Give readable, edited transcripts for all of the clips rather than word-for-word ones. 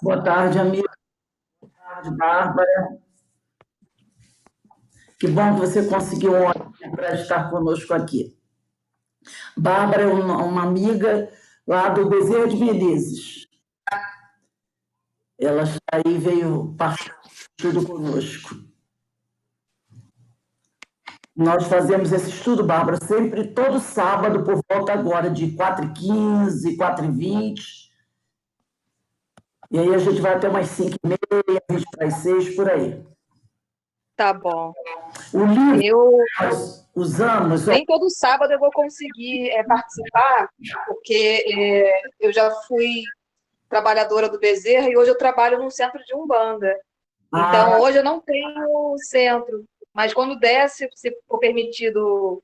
Boa tarde, amiga. Boa tarde, Bárbara. Que bom que você conseguiu um horário para estar conosco aqui. Bárbara é uma amiga lá do Bezerra de Menezes. Ela está aí, veio participar tudo conosco. Nós fazemos esse estudo, Bárbara, sempre todo sábado, por volta agora de 4h15, 4h20. E aí a gente vai até umas 5h30, 20 para as 6, por aí. Tá bom. O livro Eu que nós usamos, nem todo sábado eu vou conseguir participar, porque eu já fui trabalhadora do Bezerra e hoje eu trabalho num centro de Umbanda. Então, hoje eu não tenho centro, mas quando der, se for permitido,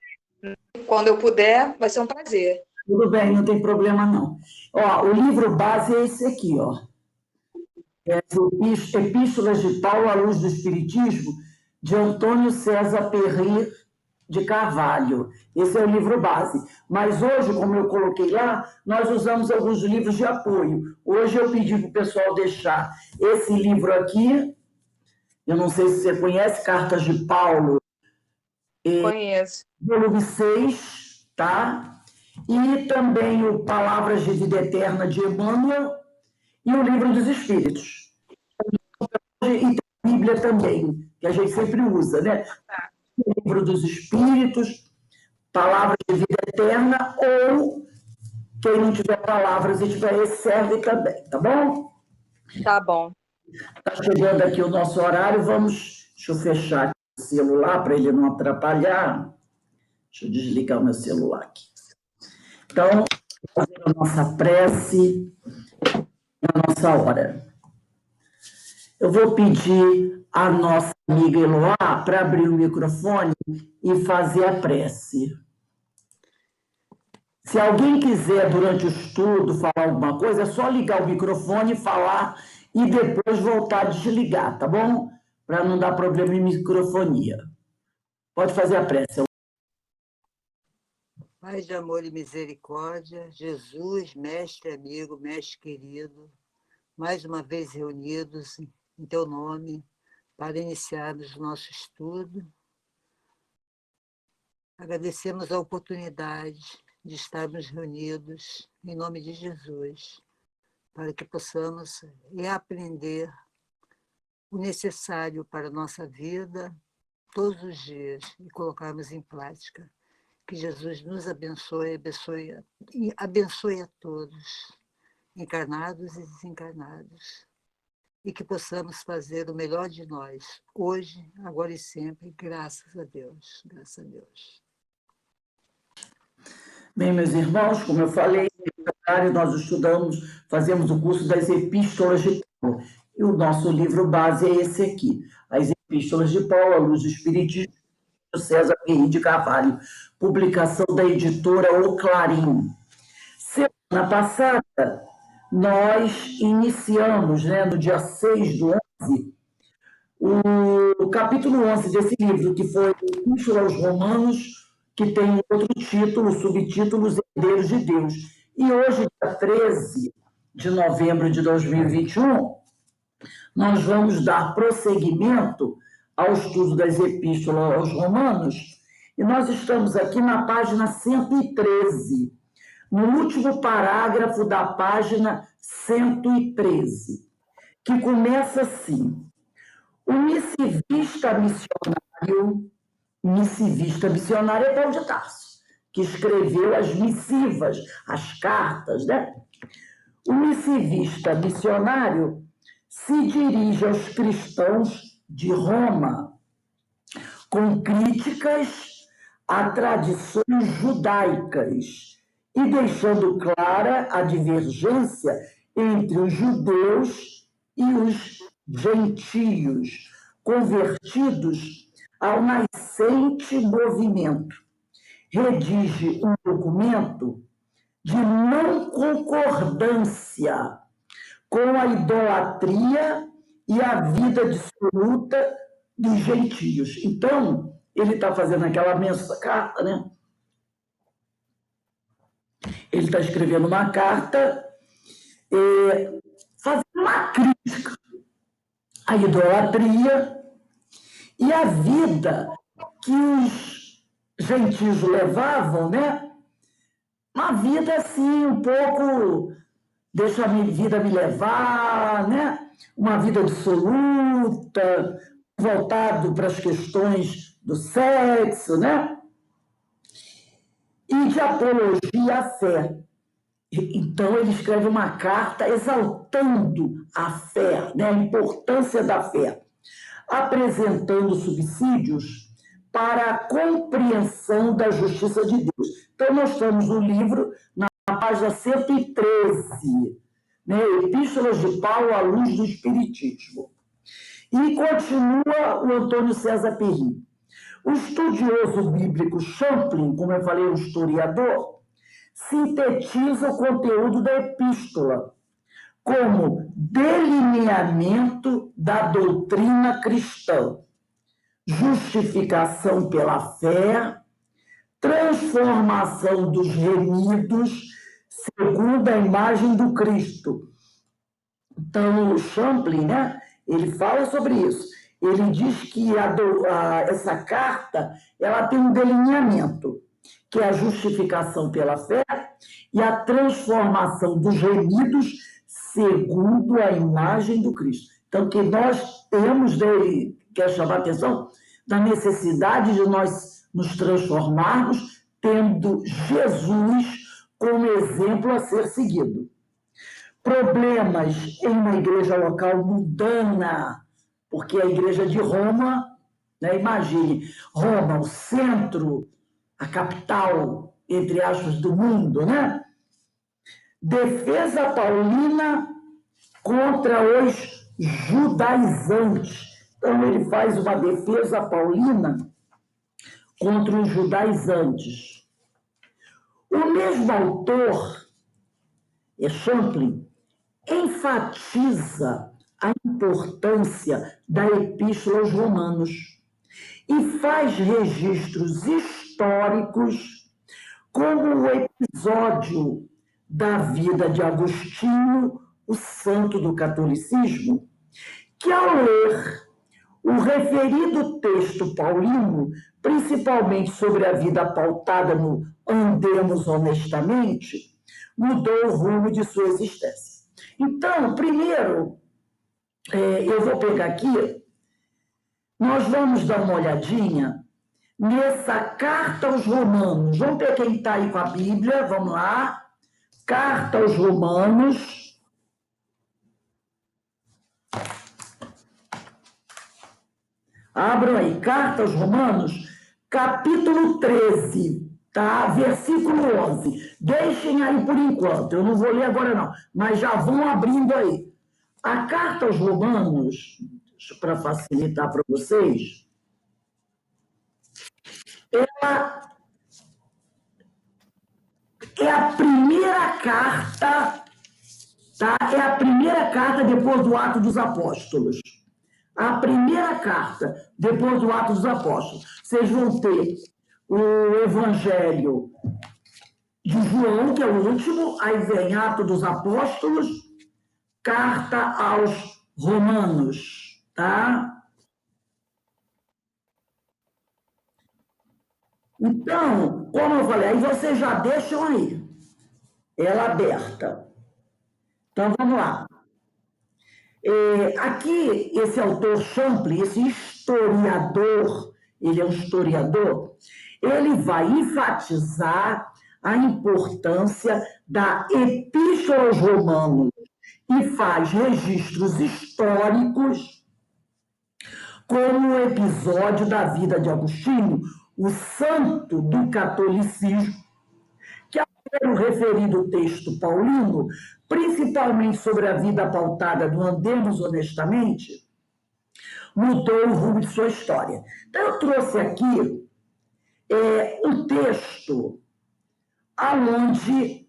quando eu puder, vai ser um prazer. tudo bem, não tem problema não. Ó, o livro base é esse aqui, ó. Epístolas de Paulo à Luz do Espiritismo, de Antônio César Perry de Carvalho. Esse é o livro base. Mas hoje, como eu coloquei lá, nós usamos alguns livros de apoio. Hoje eu pedi para o pessoal deixar esse livro aqui, eu não sei se você conhece, Cartas de Paulo, Conheço. volume 6, tá? E também o Palavras de Vida Eterna de Emmanuel e o Livro dos Espíritos. E tem a Bíblia também, que a gente sempre usa, né? O Livro dos Espíritos, Palavras de Vida Eterna, ou quem não tiver palavras e tiver esse, serve também, tá bom? Tá bom. Está chegando aqui o nosso horário, deixa eu fechar aqui o celular para ele não atrapalhar. Deixa eu desligar o meu celular aqui. Então, fazer a nossa prece na nossa hora. Eu vou pedir à nossa amiga Eloá para abrir o microfone e fazer a prece. Se alguém quiser, durante o estudo, falar alguma coisa, é só ligar o microfone, falar e depois voltar a desligar, tá bom? Para não dar problema em microfonia. Pode fazer a prece. Pai de amor e misericórdia, Jesus, mestre amigo, mestre querido, mais uma vez reunidos em teu nome para iniciarmos o nosso estudo. Agradecemos a oportunidade de estarmos reunidos em nome de Jesus, para que possamos reaprender o necessário para a nossa vida todos os dias e colocarmos em prática. Que Jesus nos abençoe, abençoe a todos, encarnados e desencarnados, e que possamos fazer o melhor de nós, hoje, agora e sempre, graças a Deus, graças a Deus. Bem, meus irmãos, como eu falei, nós estudamos, fazemos o curso das Epístolas de Paulo, e o nosso livro base é esse aqui, As Epístolas de Paulo, à Luz do Espiritismo, de César Perry de Carvalho, publicação da editora O Clarim. Semana passada, nós iniciamos, né, no dia 6/11, o capítulo 11 desse livro, que foi Epístola aos Romanos, que tem outro título, subtítulo, Os Herdeiros de Deus. E hoje, dia 13 de novembro de 2021, nós vamos dar prosseguimento ao estudo das Epístolas aos Romanos, e nós estamos aqui na página 113, no último parágrafo da página 113, que começa assim: o missivista missionário é Paulo de Tarso, que escreveu as missivas, as cartas, né? O missivista missionário se dirige aos cristãos de Roma com críticas a tradições judaicas e deixando clara a divergência entre os judeus e os gentios, convertidos ao nascente movimento. Redige um documento de não concordância com a idolatria e a vida dissoluta dos gentios. Então, ele está fazendo aquela carta, né? Ele está escrevendo uma carta fazendo uma crítica à idolatria e à vida que os gentios levavam, né? Uma vida assim, um pouco, deixa a vida me levar, né? Uma vida dissoluta, voltado para as questões do sexo, né? E de apologia à fé. Então, ele escreve uma carta exaltando a fé, né? A importância da fé, apresentando subsídios para a compreensão da justiça de Deus. Então, nós estamos no livro, na página 113, né? Epístolas de Paulo à luz do Espiritismo. E continua o Antônio César Perry. O estudioso bíblico Champlin, como eu falei, um historiador, sintetiza o conteúdo da epístola como delineamento da doutrina cristã, justificação pela fé, transformação dos remidos segundo a imagem do Cristo. Então, o Champlin, né, ele fala sobre isso. Ele diz que essa carta ela tem um delineamento, que é a justificação pela fé e a transformação dos remidos segundo a imagem do Cristo. Então, que nós temos, dele, quer chamar a atenção, da necessidade de nós nos transformarmos, tendo Jesus como exemplo a ser seguido. Problemas em uma igreja local mundana, porque a igreja de Roma, né, imagine, Roma, o centro, a capital, entre aspas, do mundo, né? Defesa paulina contra os judaizantes. Então, ele faz uma defesa paulina contra os judaizantes. O mesmo autor, Champlin, enfatiza a importância da Epístola aos Romanos e faz registros históricos, como o episódio da vida de Agostinho, o santo do catolicismo, que ao ler o referido texto paulino, principalmente sobre a vida pautada no andemos honestamente, mudou o rumo de sua existência. Então, primeiro, eu vou pegar aqui, nós vamos dar uma olhadinha nessa carta aos Romanos. Vamos ver quem está aí com a Bíblia, vamos lá. Carta aos Romanos. Abram aí, Carta aos Romanos, capítulo 13. Tá? Versículo 11. Deixem aí por enquanto, eu não vou ler agora não, mas já vão abrindo aí. A carta aos Romanos, para facilitar para vocês, ela é a primeira carta, tá? É a primeira carta depois do Atos dos Apóstolos. A primeira carta depois do Atos dos Apóstolos. Vocês vão ter o Evangelho de João, que é o último, aí vem Atos dos Apóstolos, carta aos Romanos, tá? Então, como eu falei, aí vocês já deixam aí, ela aberta. Então, vamos lá. Aqui, esse autor Champlin, esse historiador, ele é um historiador, ele vai enfatizar a importância da Epístola aos Romanos e faz registros históricos, como o episódio da vida de Agostinho, o santo do catolicismo, que ao ler o referido texto paulino, principalmente sobre a vida pautada do andemos honestamente, mudou o rumo de sua história. Então, eu trouxe aqui um texto onde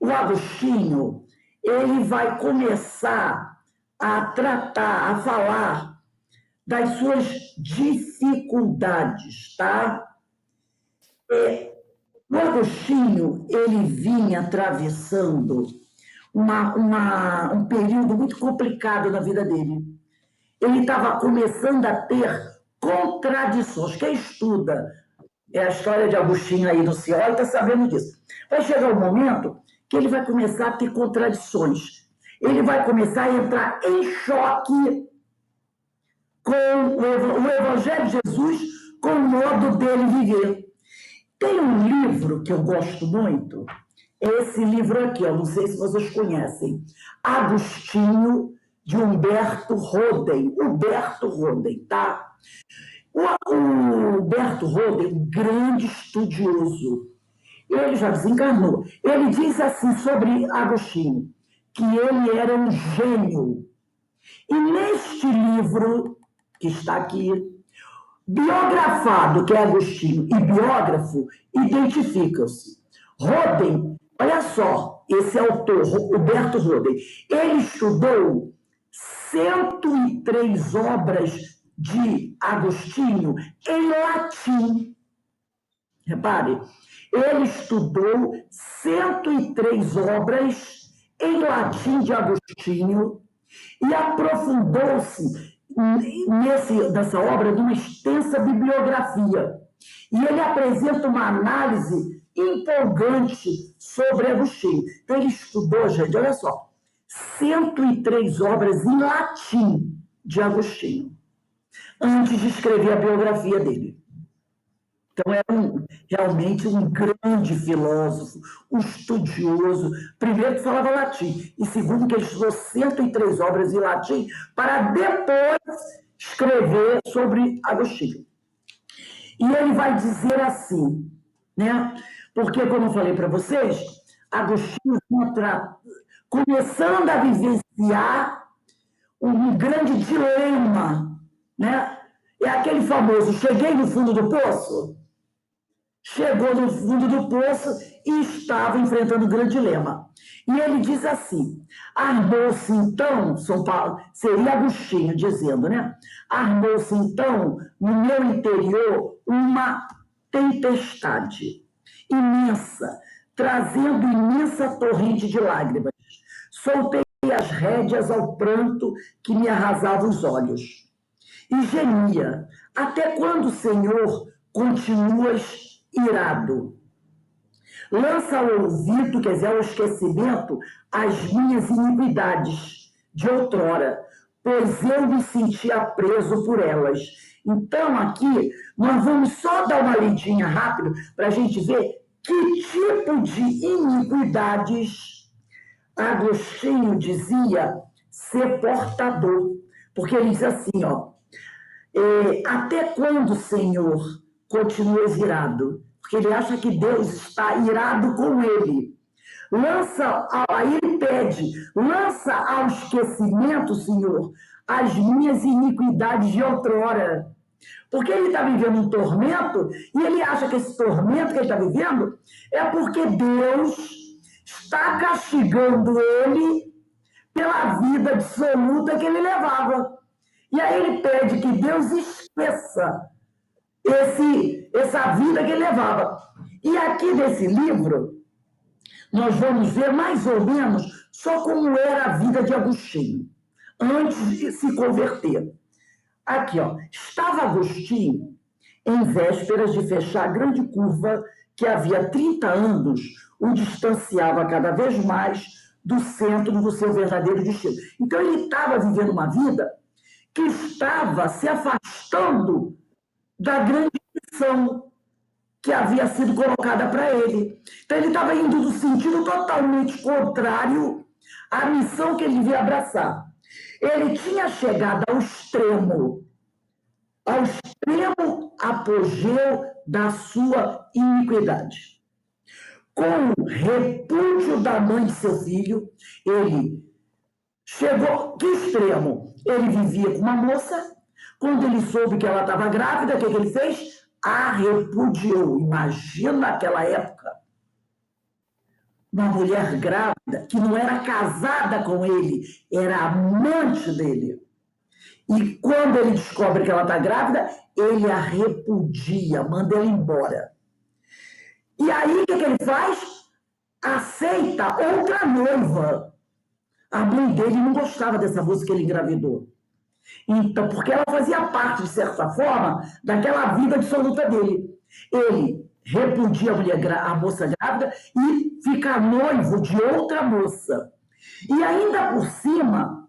o Agostinho ele vai começar a tratar, a falar das suas dificuldades, tá? O Agostinho, ele vinha atravessando um período muito complicado na vida dele. Ele estava começando a ter contradições. Quem estuda a história de Agostinho aí no Ciolo está sabendo disso. Vai chegar um momento que ele vai começar a ter contradições. Ele vai começar a entrar em choque com o Evangelho de Jesus, com o modo dele viver. Tem um livro que eu gosto muito, é esse livro aqui, eu não sei se vocês conhecem, Agostinho, de Humberto Roden. Humberto Roden, tá? O Humberto Roden, um grande estudioso, ele já desencarnou. Ele diz assim sobre Agostinho, que ele era um gênio. E neste livro, que está aqui, biografado, que é Agostinho, e biógrafo, identificam-se. Roden, olha só, esse autor, Humberto Roden, ele estudou 103 obras de Agostinho em latim. Repare, ele estudou 103 obras em latim de Agostinho e aprofundou-se nessa obra numa extensa bibliografia. E ele apresenta uma análise empolgante sobre Agostinho. Então, ele estudou, gente, olha só, 103 obras em latim de Agostinho, antes de escrever a biografia dele. Então, era realmente um grande filósofo, um estudioso. Primeiro, que falava latim, e segundo, que ele estudou 103 obras em latim para depois escrever sobre Agostinho. E ele vai dizer assim, né? Porque, como eu falei para vocês, Agostinho está começando a vivenciar um grande dilema, né? É aquele famoso, cheguei no fundo do poço. Chegou no fundo do poço e estava enfrentando um grande dilema. E ele diz assim, armou-se então, São Paulo, seria Agostinho dizendo, né? Armou-se então no meu interior uma tempestade imensa, trazendo imensa torrente de lágrimas. Soltei as rédeas ao pranto que me arrasava os olhos. E gemia, até quando, Senhor, continuas irado? Lança ao ouvido, quer dizer, ao esquecimento, as minhas iniquidades de outrora, pois eu me sentia preso por elas. Então, aqui, nós vamos só dar uma lidinha rápido para a gente ver que tipo de iniquidades Agostinho dizia ser portador. Porque ele diz assim, ó, até quando, Senhor, continuas irado? Porque ele acha que Deus está irado com ele. Aí ele pede, lança ao esquecimento, Senhor, as minhas iniquidades de outrora. Porque ele está vivendo um tormento, e ele acha que esse tormento que ele está vivendo é porque Deus está castigando ele pela vida dissoluta que ele levava. E aí ele pede que Deus esqueça essa vida que ele levava. E aqui nesse livro, nós vamos ver mais ou menos só como era a vida de Agostinho, antes de se converter. Aqui, ó, estava Agostinho em vésperas de fechar a grande curva que havia 30 anos o distanciava cada vez mais do centro do seu verdadeiro destino. Então ele estava vivendo uma vida que estava se afastando da grande missão que havia sido colocada para ele. Então ele estava indo no sentido totalmente contrário à missão que ele devia abraçar. Ele tinha chegado ao extremo apogeu da sua iniquidade. Com o repúdio da mãe de seu filho, ele chegou, que extremo? Ele vivia com uma moça, quando ele soube que ela estava grávida, o que ele fez? A repudiou. Imagina naquela época, uma mulher grávida que não era casada com ele, era amante dele. E quando ele descobre que ela está grávida, ele a repudia, manda ela embora. E aí o que ele faz? Aceita outra noiva. A mãe dele não gostava dessa moça que ele engravidou. Então, porque ela fazia parte, de certa forma, daquela vida dissoluta dele. Ele repudia a moça grávida e fica noivo de outra moça. E ainda por cima,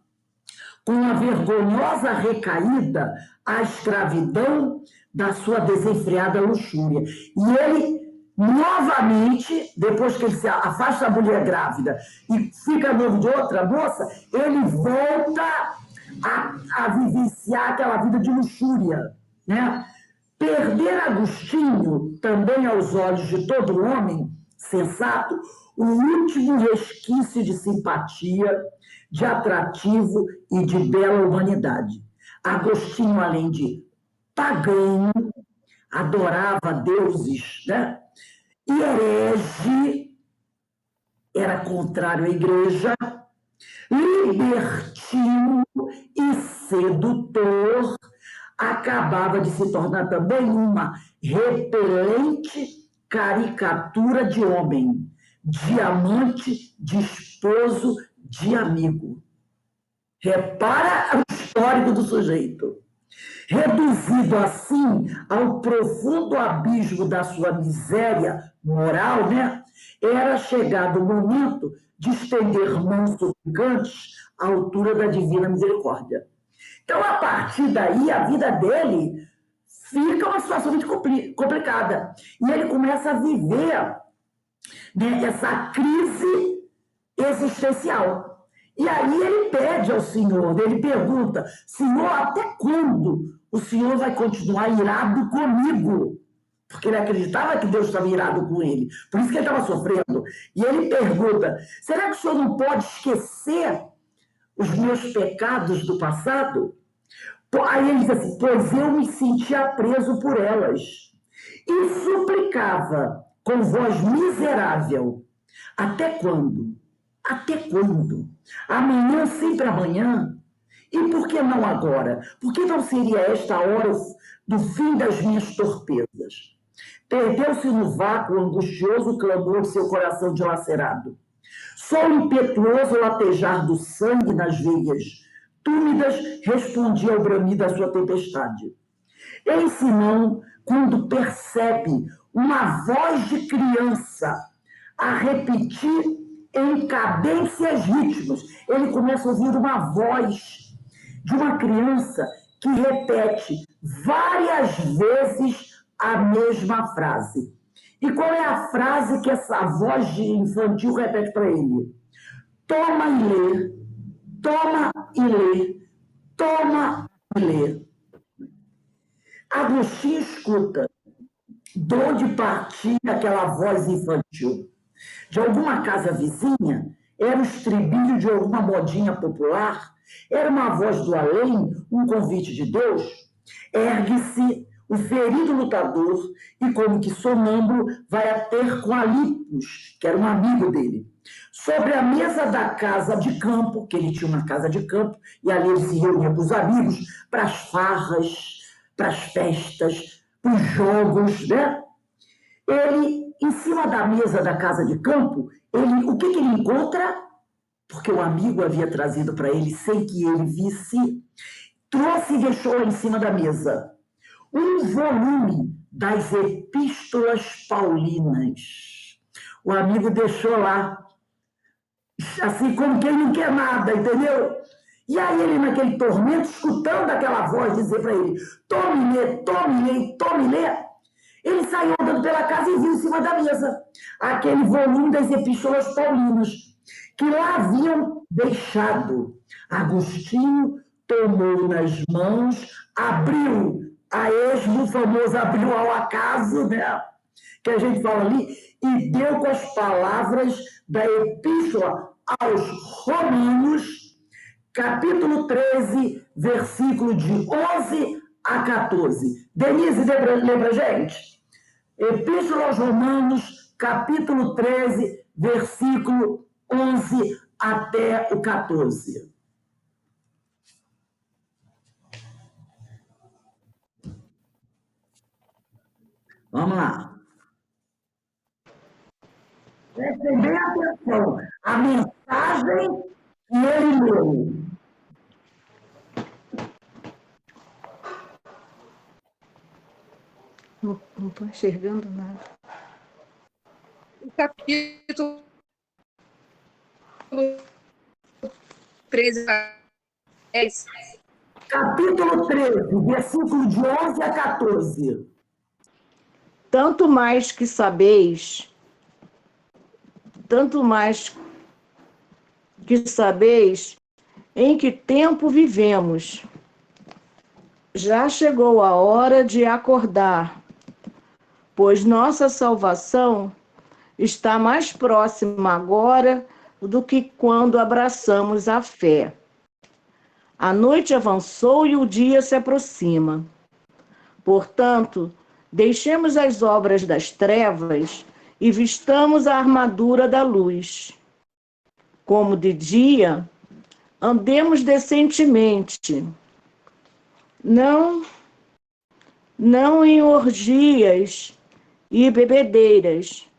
com a vergonhosa recaída, a escravidão da sua desenfreada luxúria. E ele, novamente, depois que ele se afasta da mulher grávida e fica noivo de outra moça, ele volta a vivenciar aquela vida de luxúria, né? Perder Agostinho, também aos olhos de todo homem sensato, o último resquício de simpatia, de atrativo e de bela humanidade. Agostinho, além de pagão, adorava deuses, né? E herege, era contrário à igreja, libertino e sedutor, acabava de se tornar também uma repelente caricatura de homem, de amante, de esposo, de amigo. Repara o histórico do sujeito. Reduzido assim ao profundo abismo da sua miséria moral, né? Era chegado o momento de estender mãos suplicantes à altura da divina misericórdia. Então, a partir daí, a vida dele fica uma situação muito complicada. E ele começa a viver, né, essa crise existencial. E aí ele pede ao Senhor, ele pergunta: Senhor, até quando o Senhor vai continuar irado comigo? Porque ele acreditava que Deus estava irado com ele. Por isso que ele estava sofrendo. E ele pergunta: será que o Senhor não pode esquecer os meus pecados do passado? Aí ele diz assim: pois eu me sentia preso por elas. E suplicava com voz miserável: até quando? Até quando? Amanhã, sempre amanhã? E por que não agora? Por que não seria esta a hora do fim das minhas torpezas? Perdeu-se no vácuo angustioso clamor de seu coração dilacerado. Só o impetuoso latejar do sangue nas veias túmidas respondia ao bramido da sua tempestade. Em Simão, quando percebe uma voz de criança a repetir em cadências ritmos, ele começa a ouvir uma voz de uma criança que repete várias vezes a mesma frase. E qual é a frase que essa voz de infantil repete para ele? Toma e lê, toma e lê, toma e lê. Agostinho escuta de onde partia aquela voz infantil. De alguma casa vizinha? Era o estribilho de alguma modinha popular? Era uma voz do além, um convite de Deus? Ergue-se o ferido lutador e, como que sonâmbulo, vai a ter com Alipos, que era um amigo dele. Sobre a mesa da casa de campo, que ele tinha uma casa de campo, e ali ele se reunia com os amigos para as farras, para as festas, para os jogos, né? Ele, em cima da mesa da casa de campo, o que ele encontra? Porque o amigo havia trazido para ele, sem que ele visse, trouxe e deixou lá em cima da mesa um volume das Epístolas Paulinas. O amigo deixou lá, assim como quem não quer nada, entendeu? E aí ele, naquele tormento, escutando aquela voz dizer para ele: tome, lê, tome, lê, tome, lê. Ele saiu andando pela casa e viu em cima da mesa aquele volume das Epístolas Paulinas, que lá haviam deixado. Agostinho tomou nas mãos, abriu a esmo, o famoso abriu ao acaso, né? Que a gente fala ali, e deu com as palavras da Epístola aos Romanos, capítulo 13, versículo de 11 a 14. Denise, lembra a gente? Epístola aos Romanos, capítulo 13, versículo 11 até o 14. Vamos lá. Prestem bem atenção. A mensagem E ele leu. Não estou enxergando nada. O capítulo 13. Capítulo 13, versículo de 11 a 14. Tanto mais que sabeis em que tempo vivemos. Já chegou a hora de acordar, pois nossa salvação está mais próxima agora do que quando abraçamos a fé. A noite avançou e o dia se aproxima. Portanto, deixemos as obras das trevas e vistamos a armadura da luz. Como de dia, andemos decentemente, não em orgias e bebedeiras,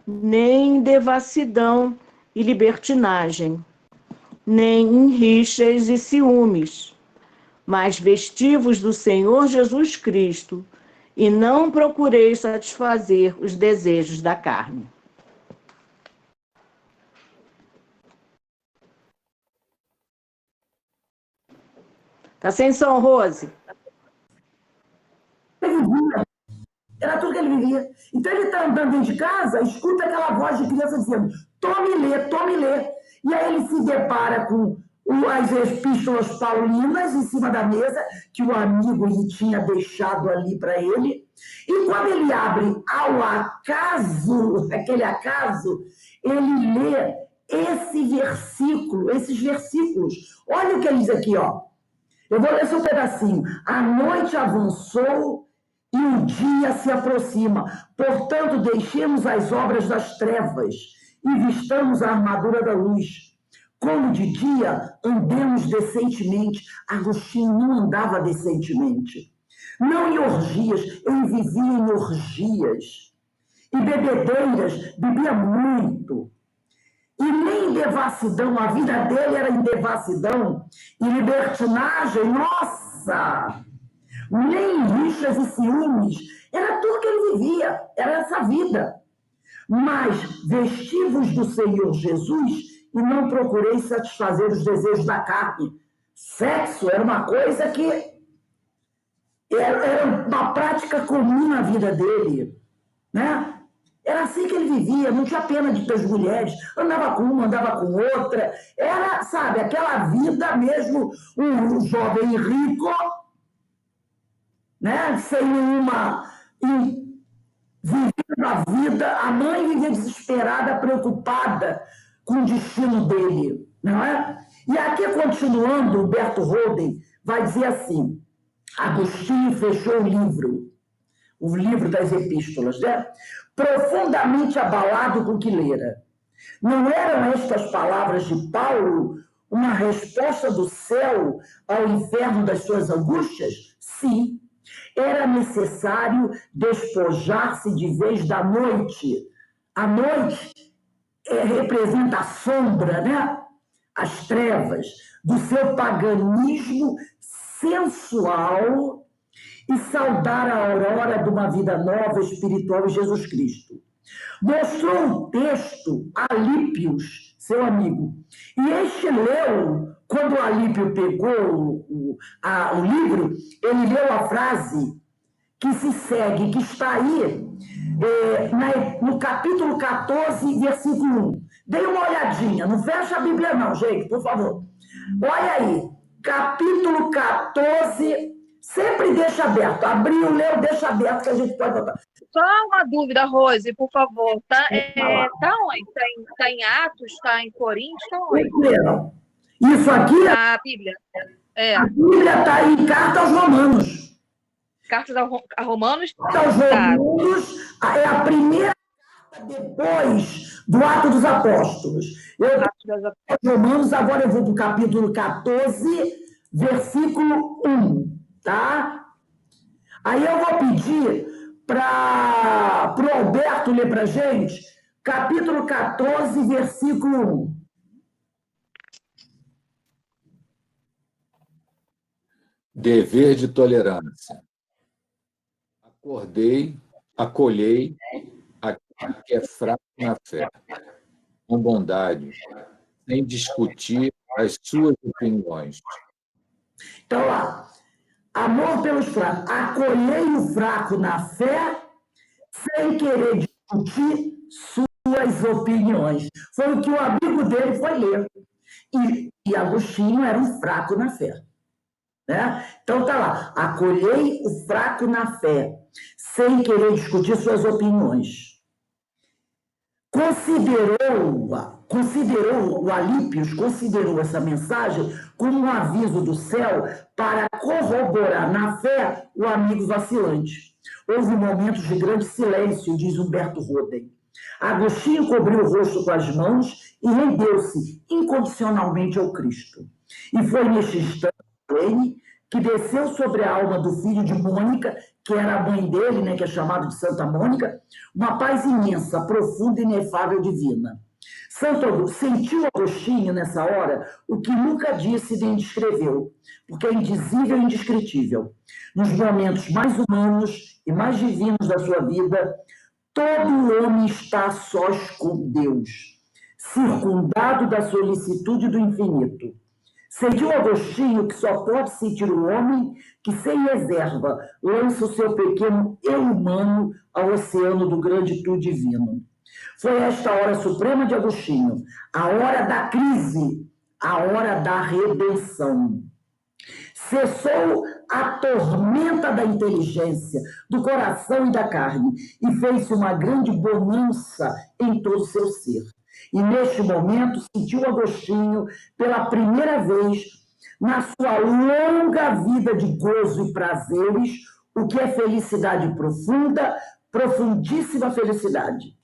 nem em devassidão e libertinagem, nem em rixas e ciúmes, mas vestivos do Senhor Jesus Cristo, e não procureis satisfazer os desejos da carne. Tá sem som, Rose? Ele vivia. Era tudo que ele vivia. Então ele está andando dentro de casa, escuta aquela voz de criança dizendo: tome e lê, tome e lê. E aí ele se depara com as epístolas paulinas em cima da mesa, que o amigo lhe tinha deixado ali para ele. E quando ele abre ao acaso, aquele acaso, ele lê esses versículos. Olha o que ele diz aqui, ó. Eu vou ler só um pedacinho. A noite avançou e o dia se aproxima. Portanto, deixemos as obras das trevas e vistamos a armadura da luz. Como de dia, andemos decentemente. Agostinho não andava decentemente. Não em orgias, ele vivia em orgias. E bebedeiras, bebia muito. E nem em devassidão, a vida dele era em devassidão e libertinagem, nossa! Nem rixas e ciúmes, era tudo que ele vivia, era essa vida. Mas vestivos do Senhor Jesus e não procurei satisfazer os desejos da carne. Sexo era uma coisa que era uma prática comum na vida dele, né? Era assim que ele vivia, não tinha pena das mulheres, andava com uma, andava com outra, era, sabe, aquela vida mesmo, um jovem rico, né, sem nenhuma, vivendo a vida, a mãe vivia desesperada, preocupada com o destino dele, não é? E aqui, continuando, Humberto Holden vai dizer assim: Agostinho fechou o livro das epístolas, né? Profundamente abalado com o que lera. Não eram estas palavras de Paulo uma resposta do céu ao inferno das suas angústias? Sim. Era necessário despojar-se de vez da noite. A noite representa a sombra, né? As trevas, do seu paganismo sensual e saudar a aurora de uma vida nova espiritual em Jesus Cristo. Mostrou o texto a Alípios, seu amigo, e este leu, quando Alípio pegou o livro, ele leu a frase que se segue, que está aí no capítulo 14, versículo 1. Dê uma olhadinha, não fecha a Bíblia não, gente, por favor. Olha aí, capítulo 14, sempre deixa aberto. Abriu, leu, deixa aberto, que a gente pode botar. Só uma dúvida, Rose, por favor. Tá onde? Tá em Atos? Tá em Coríntios? Tá onde? Isso aqui... A Bíblia. A Bíblia está em Carta aos Romanos. Cartas a Romanos? Carta aos Romanos é a primeira carta depois do Ato dos Apóstolos. Aos Romanos, agora eu vou para o capítulo 14, versículo 1, tá? Aí eu vou pedir para o Alberto ler para a gente, capítulo 14, versículo 1. Dever de tolerância. Acolhei aquele que é fraco na fé, com bondade, sem discutir as suas opiniões. Então, lá, amor pelos fracos. Acolhei o fraco na fé, sem querer discutir suas opiniões. Foi o que o amigo dele foi ler. E Agostinho era um fraco na fé. Né? Então, tá lá. Acolhei o fraco na fé, sem querer discutir suas opiniões. O Alípios considerou essa mensagem como um aviso do céu para corroborar na fé o amigo vacilante. Houve momentos de grande silêncio, diz Humberto Roden. Agostinho cobriu o rosto com as mãos e rendeu-se incondicionalmente ao Cristo. E foi neste instante que desceu sobre a alma do filho de Mônica, que era a mãe dele, né, que é chamado de Santa Mônica, uma paz imensa, profunda e inefável divina. Sentiu Agostinho, nessa hora, o que nunca disse nem descreveu, porque é indizível e indescritível. Nos momentos mais humanos e mais divinos da sua vida, todo homem está a sós com Deus, circundado da solicitude do infinito. Sentiu Agostinho que só pode sentir o homem que, sem reserva, lança o seu pequeno eu humano ao oceano do grande tu divino. Foi esta hora suprema de Agostinho, a hora da crise, a hora da redenção. Cessou a tormenta da inteligência, do coração e da carne, e fez-se uma grande bonança em todo o seu ser. E neste momento sentiu Agostinho, pela primeira vez na sua longa vida de gozo e prazeres, o que é felicidade profunda, profundíssima felicidade.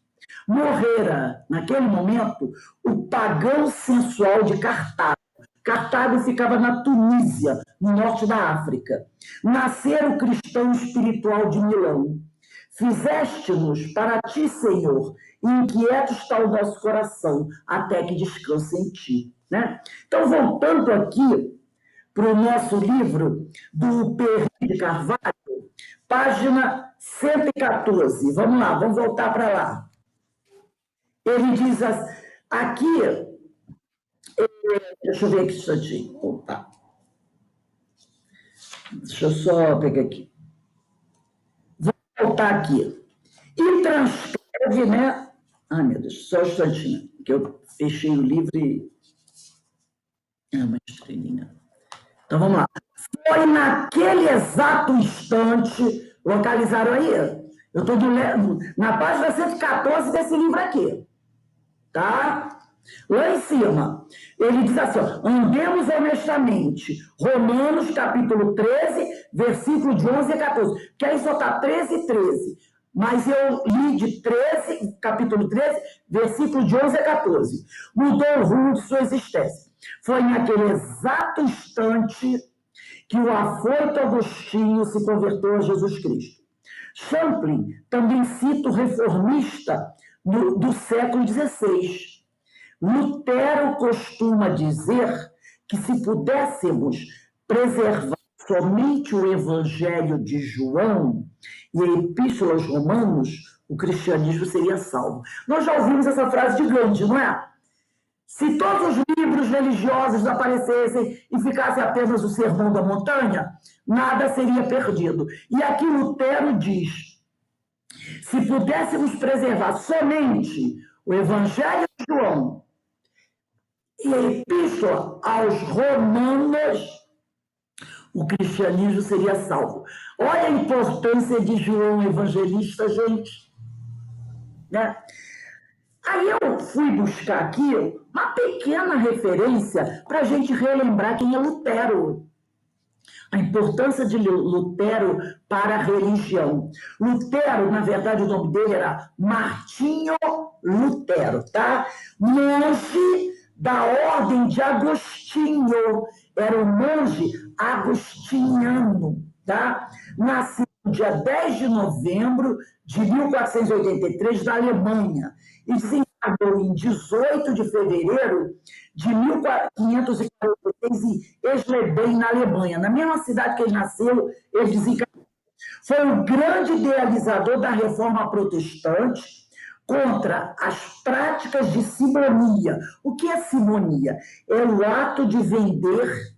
Morrera, naquele momento, o pagão sensual de Cartago. Cartago ficava na Tunísia, no norte da África. Nascera o cristão espiritual de Milão. Fizeste-nos para ti, Senhor, e inquieto está o nosso coração, até que descanse em ti. Né? Então, voltando aqui para o nosso livro do Perry de Carvalho, página 114. Vamos lá, vamos voltar para lá. Ele diz aqui, deixa eu ver aqui um instantinho. Opa. Deixa eu só pegar aqui. Vou voltar aqui. E transcreve, né? Ai, meu Deus, só um instantinho, que eu fechei o livro e... uma estrelinha. Então, vamos lá. Foi naquele exato instante, localizaram aí? Eu estou na página 114 desse livro aqui. Tá? Lá em cima, ele diz assim, ó, andemos honestamente. Romanos, capítulo 13, versículo de 11 a 14. Que aí só está 13 e 13. Mas eu li de 13, capítulo 13, versículo de 11 a 14. Mudou o rumo de sua existência. Foi naquele exato instante que o afoito Agostinho se converteu a Jesus Cristo. Champlin também cita o reformista do século XVI. Lutero costuma dizer que se pudéssemos preservar somente o Evangelho de João e a Epístola aos Romanos, o cristianismo seria salvo. Nós já ouvimos essa frase de Gandhi, não é? Se todos os livros religiosos desaparecessem e ficasse apenas o Sermão da Montanha, nada seria perdido. E aqui Lutero diz, se pudéssemos preservar somente o Evangelho de João e a Epístola aos Romanos, o cristianismo seria salvo. Olha a importância de João Evangelista, gente. Né? Aí eu fui buscar aqui uma pequena referência para a gente relembrar quem é Lutero. A importância de Lutero para a religião. Lutero, na verdade, o nome dele era Martinho Lutero, tá? Monge da Ordem de Agostinho. Era um monge agostiniano, tá? Nasceu no dia 10 de novembro de 1483, na Alemanha, e desencarnou em 18 de fevereiro de 1546 em Esleben, na Alemanha. Na mesma cidade que ele nasceu, ele desencarnou. Foi o grande idealizador da reforma protestante contra as práticas de simonia. O que é simonia? É o ato de vender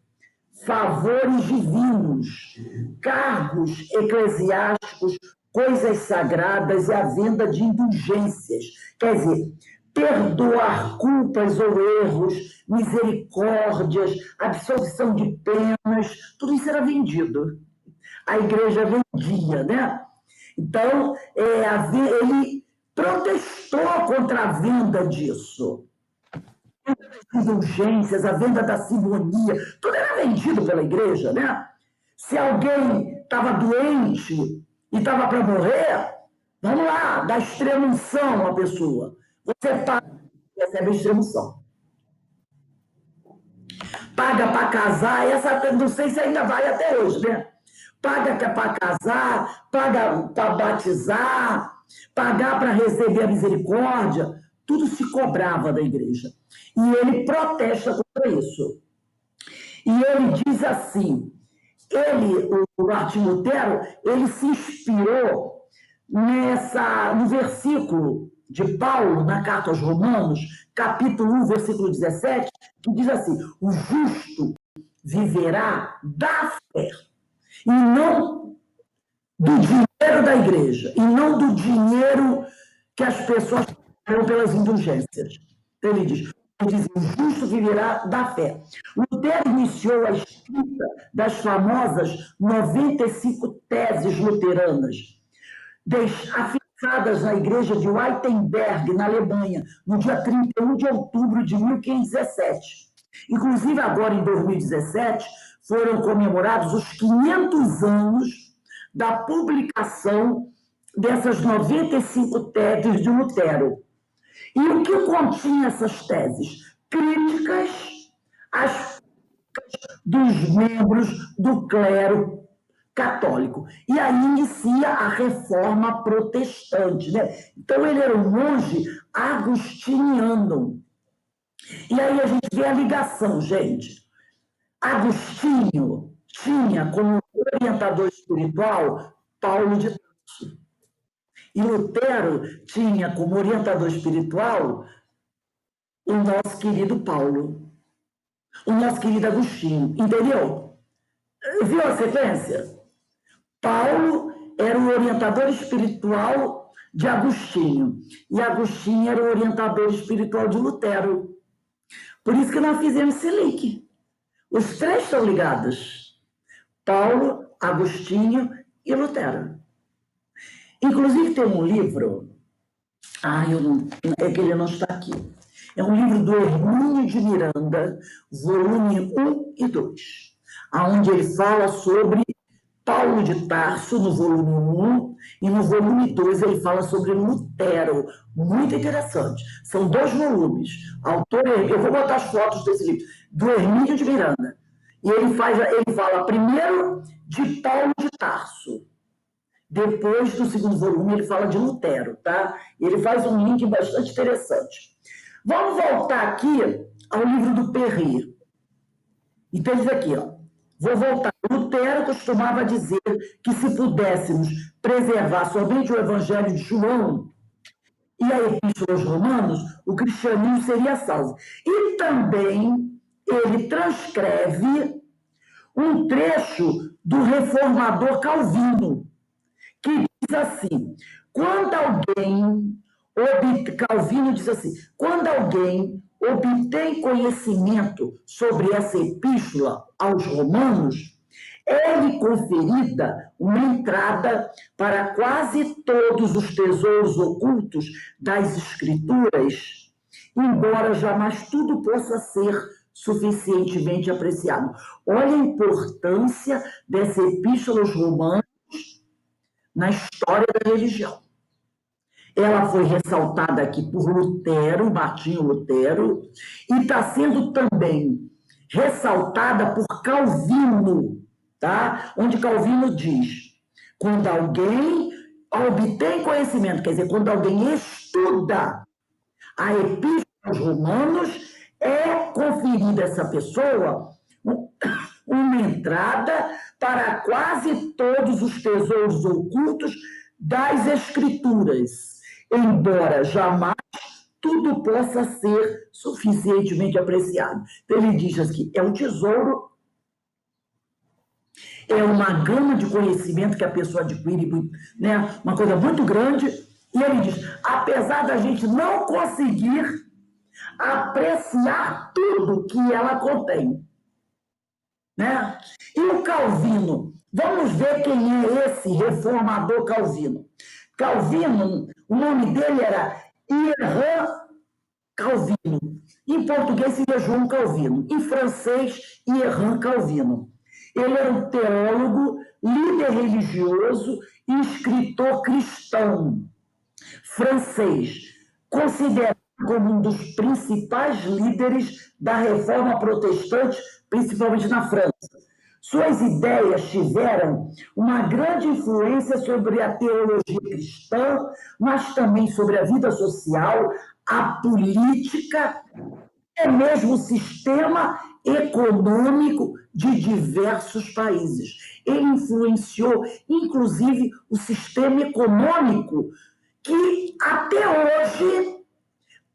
favores divinos, cargos eclesiásticos, coisas sagradas e a venda de indulgências. Quer dizer, perdoar culpas ou erros, misericórdias, absolvição de penas, tudo isso era vendido. A igreja vendia, né? Então, ele protestou contra a venda disso. As indulgências, a venda da simonia, tudo era vendido pela igreja, né? Se alguém estava doente e estava para morrer, vamos lá, dá extrema-unção à pessoa. Você paga e recebe a extrema-unção. Paga para casar, essa não sei se ainda vale até hoje, né? Paga para casar, paga para batizar, pagar para receber a misericórdia, tudo se cobrava da igreja. E ele protesta contra isso. E ele diz assim, o Martim Lutero, ele se inspirou no versículo de Paulo, na carta aos Romanos, capítulo 1, versículo 17, que diz assim, o justo viverá da fé, e não do dinheiro da igreja, e não do dinheiro que as pessoas pagam pelas indulgências. Então ele diz, o justo viverá da fé. Lutero iniciou a escrita das famosas 95 teses luteranas, afixadas na igreja de Wittenberg, na Alemanha, no dia 31 de outubro de 1517. Inclusive, agora, em 2017, foram comemorados os 500 anos da publicação dessas 95 teses de Lutero. E o que continha essas teses? Críticas às dos membros do clero católico. E aí inicia a reforma protestante, né? Então ele era um monge agostiniano. E aí a gente vê a ligação, gente. Agostinho tinha como orientador espiritual Paulo de Tarso. E Lutero tinha como orientador espiritual o nosso querido Paulo, o nosso querido Agostinho, entendeu? Viu a sequência? Paulo era o orientador espiritual de Agostinho, e Agostinho era o orientador espiritual de Lutero. Por isso que nós fizemos esse link. Os três estão ligados. Paulo, Agostinho e Lutero. Inclusive tem um livro, é que ele não está aqui, é um livro do Hermínio de Miranda, volume 1 e 2, onde ele fala sobre Paulo de Tarso, no volume 1, e no volume 2 ele fala sobre Lutero, muito interessante. São 2 volumes. Eu vou botar as fotos desse livro, do Hermínio de Miranda. E ele fala primeiro de Paulo de Tarso. Depois do segundo volume, ele fala de Lutero, tá? Ele faz um link bastante interessante. Vamos voltar aqui ao livro do Perry. Então, diz aqui, ó. Vou voltar. Lutero costumava dizer que se pudéssemos preservar somente o Evangelho de João e a Epístola aos Romanos, o cristianismo seria salvo. E também ele transcreve um trecho do reformador Calvino, que diz assim, Calvino diz assim, quando alguém obtém conhecimento sobre essa epístola aos Romanos, é-lhe conferida uma entrada para quase todos os tesouros ocultos das Escrituras, embora jamais tudo possa ser suficientemente apreciado. Olha a importância dessa epístola aos Romanos na história da religião. Ela foi ressaltada aqui por Lutero, Martinho Lutero, e está sendo também ressaltada por Calvino, tá? Onde Calvino diz, quando alguém obtém conhecimento, quer dizer, quando alguém estuda A Epístola aos Romanos é conferida a essa pessoa uma entrada para quase todos os tesouros ocultos das Escrituras, embora jamais tudo possa ser suficientemente apreciado. Então, ele diz assim, é um tesouro, é uma gama de conhecimento que a pessoa adquire, né? Uma coisa muito grande, e ele diz, apesar da gente não conseguir apreciar tudo que ela contém, né? E o Calvino, vamos ver quem é esse reformador Calvino. Calvino, o nome dele era Hierro Calvino. Em português seria João Calvino. Em francês, Hierro Calvino. Ele era um teólogo, líder religioso e escritor cristão francês, considerado como um dos principais líderes da reforma protestante, principalmente na França. Suas ideias tiveram uma grande influência sobre a teologia cristã, mas também sobre a vida social, a política e mesmo o sistema econômico de diversos países. Ele influenciou, inclusive, o sistema econômico, que até hoje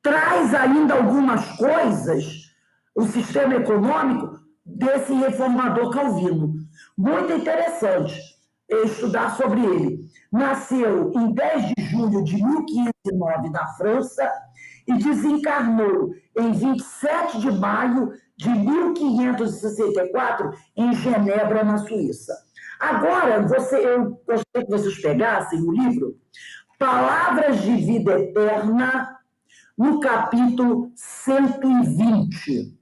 traz ainda algumas coisas, o sistema econômico desse reformador Calvino. Muito interessante estudar sobre ele. Nasceu em 10 de julho de 1509 na França e desencarnou em 27 de maio de 1564 em Genebra, na Suíça. Agora, eu gostaria que vocês pegassem o livro Palavras de Vida Eterna, no capítulo 120.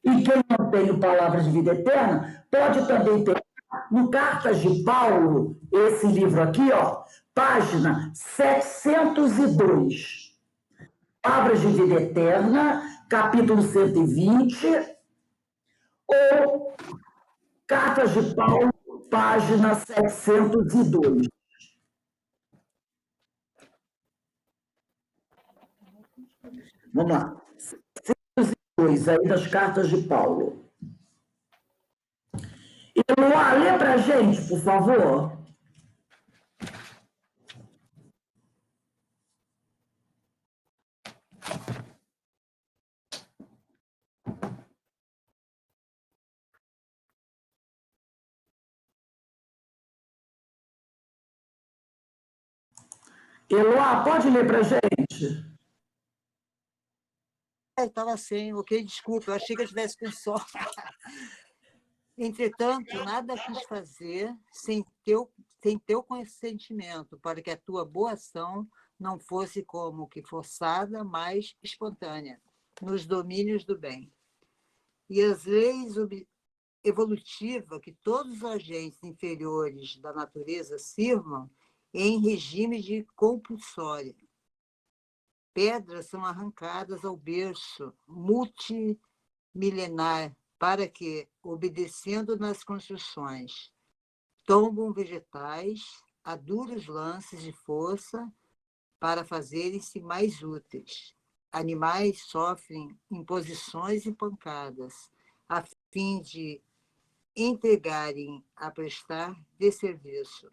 E quem não tem o Palavras de Vida Eterna, pode também ter no Cartas de Paulo, esse livro aqui, ó, página 702. Palavras de Vida Eterna, capítulo 120, ou Cartas de Paulo, página 702. Vamos lá. 702, aí das Cartas de Paulo. Eloá, lê para a gente, por favor. Eloá, pode ler para a gente? Estava sem, ok, desculpa, eu achei que eu estivesse com sol. Entretanto, nada quis fazer sem teu consentimento, para que a tua boa ação não fosse como que forçada, mas espontânea, nos domínios do bem. E as leis evolutivas que todos os agentes inferiores da natureza sirvam em regime de compulsória. Pedras são arrancadas ao berço multimilenar para que, obedecendo nas construções, tombam vegetais a duros lances de força para fazerem-se mais úteis. Animais sofrem imposições e pancadas, a fim de entregarem a prestar desserviço.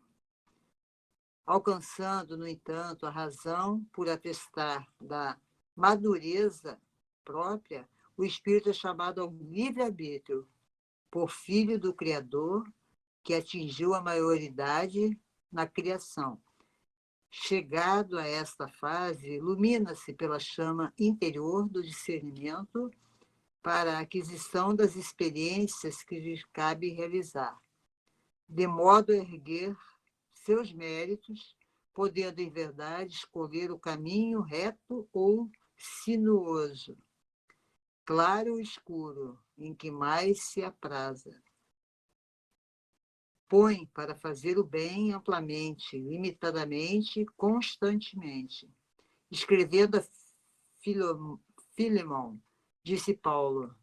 Alcançando, no entanto, a razão por atestar da madureza própria, o espírito é chamado ao livre-arbítrio, por filho do Criador, que atingiu a maioridade na criação. Chegado a esta fase, ilumina-se pela chama interior do discernimento para a aquisição das experiências que lhe cabe realizar, de modo a erguer seus méritos, podendo, em verdade, escolher o caminho reto ou sinuoso, claro ou escuro, em que mais se apraza. Põe para fazer o bem amplamente, limitadamente, constantemente. Escrevendo a Filemon, disse Paulo,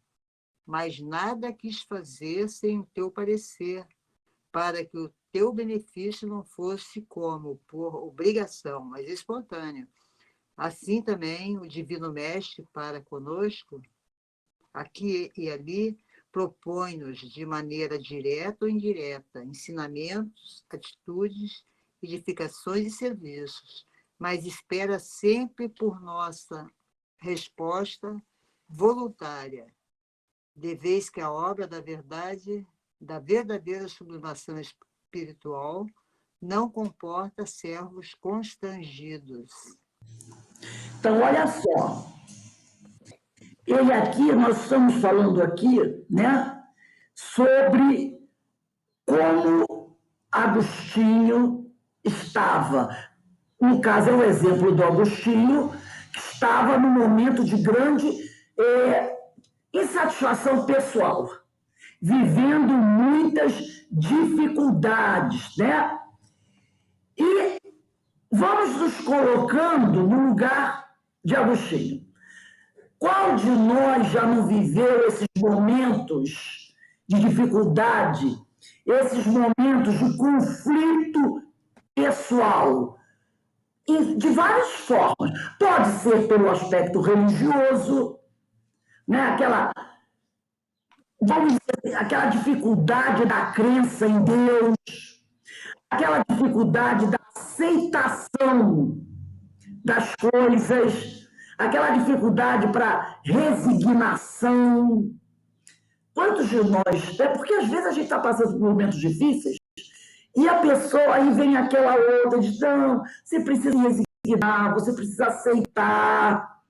mas nada quis fazer sem o teu parecer, para que o teu benefício não fosse como por obrigação, mas espontâneo, Assim também o Divino Mestre para conosco, aqui e ali, propõe-nos de maneira direta ou indireta ensinamentos, atitudes, edificações e serviços, mas espera sempre por nossa resposta voluntária, de vez que a obra da verdade, da verdadeira sublimação espiritual, não comporta servos constrangidos. Então, olha só, ele aqui, nós estamos falando aqui, né, sobre como Agostinho estava. No caso, é o exemplo do Agostinho, que estava num momento de grande insatisfação pessoal, vivendo muitas dificuldades, né? E vamos nos colocando no lugar de Agostinho. Qual de nós já não viveu esses momentos de dificuldade, esses momentos de conflito pessoal? De várias formas. Pode ser pelo aspecto religioso, né? Vamos dizer, aquela dificuldade da crença em Deus, aquela dificuldade da aceitação das coisas, aquela dificuldade para resignação. Quantos de nós? É porque às vezes a gente está passando por momentos difíceis e a pessoa, aí vem aquela outra, diz, não, você precisa resignar, você precisa aceitar.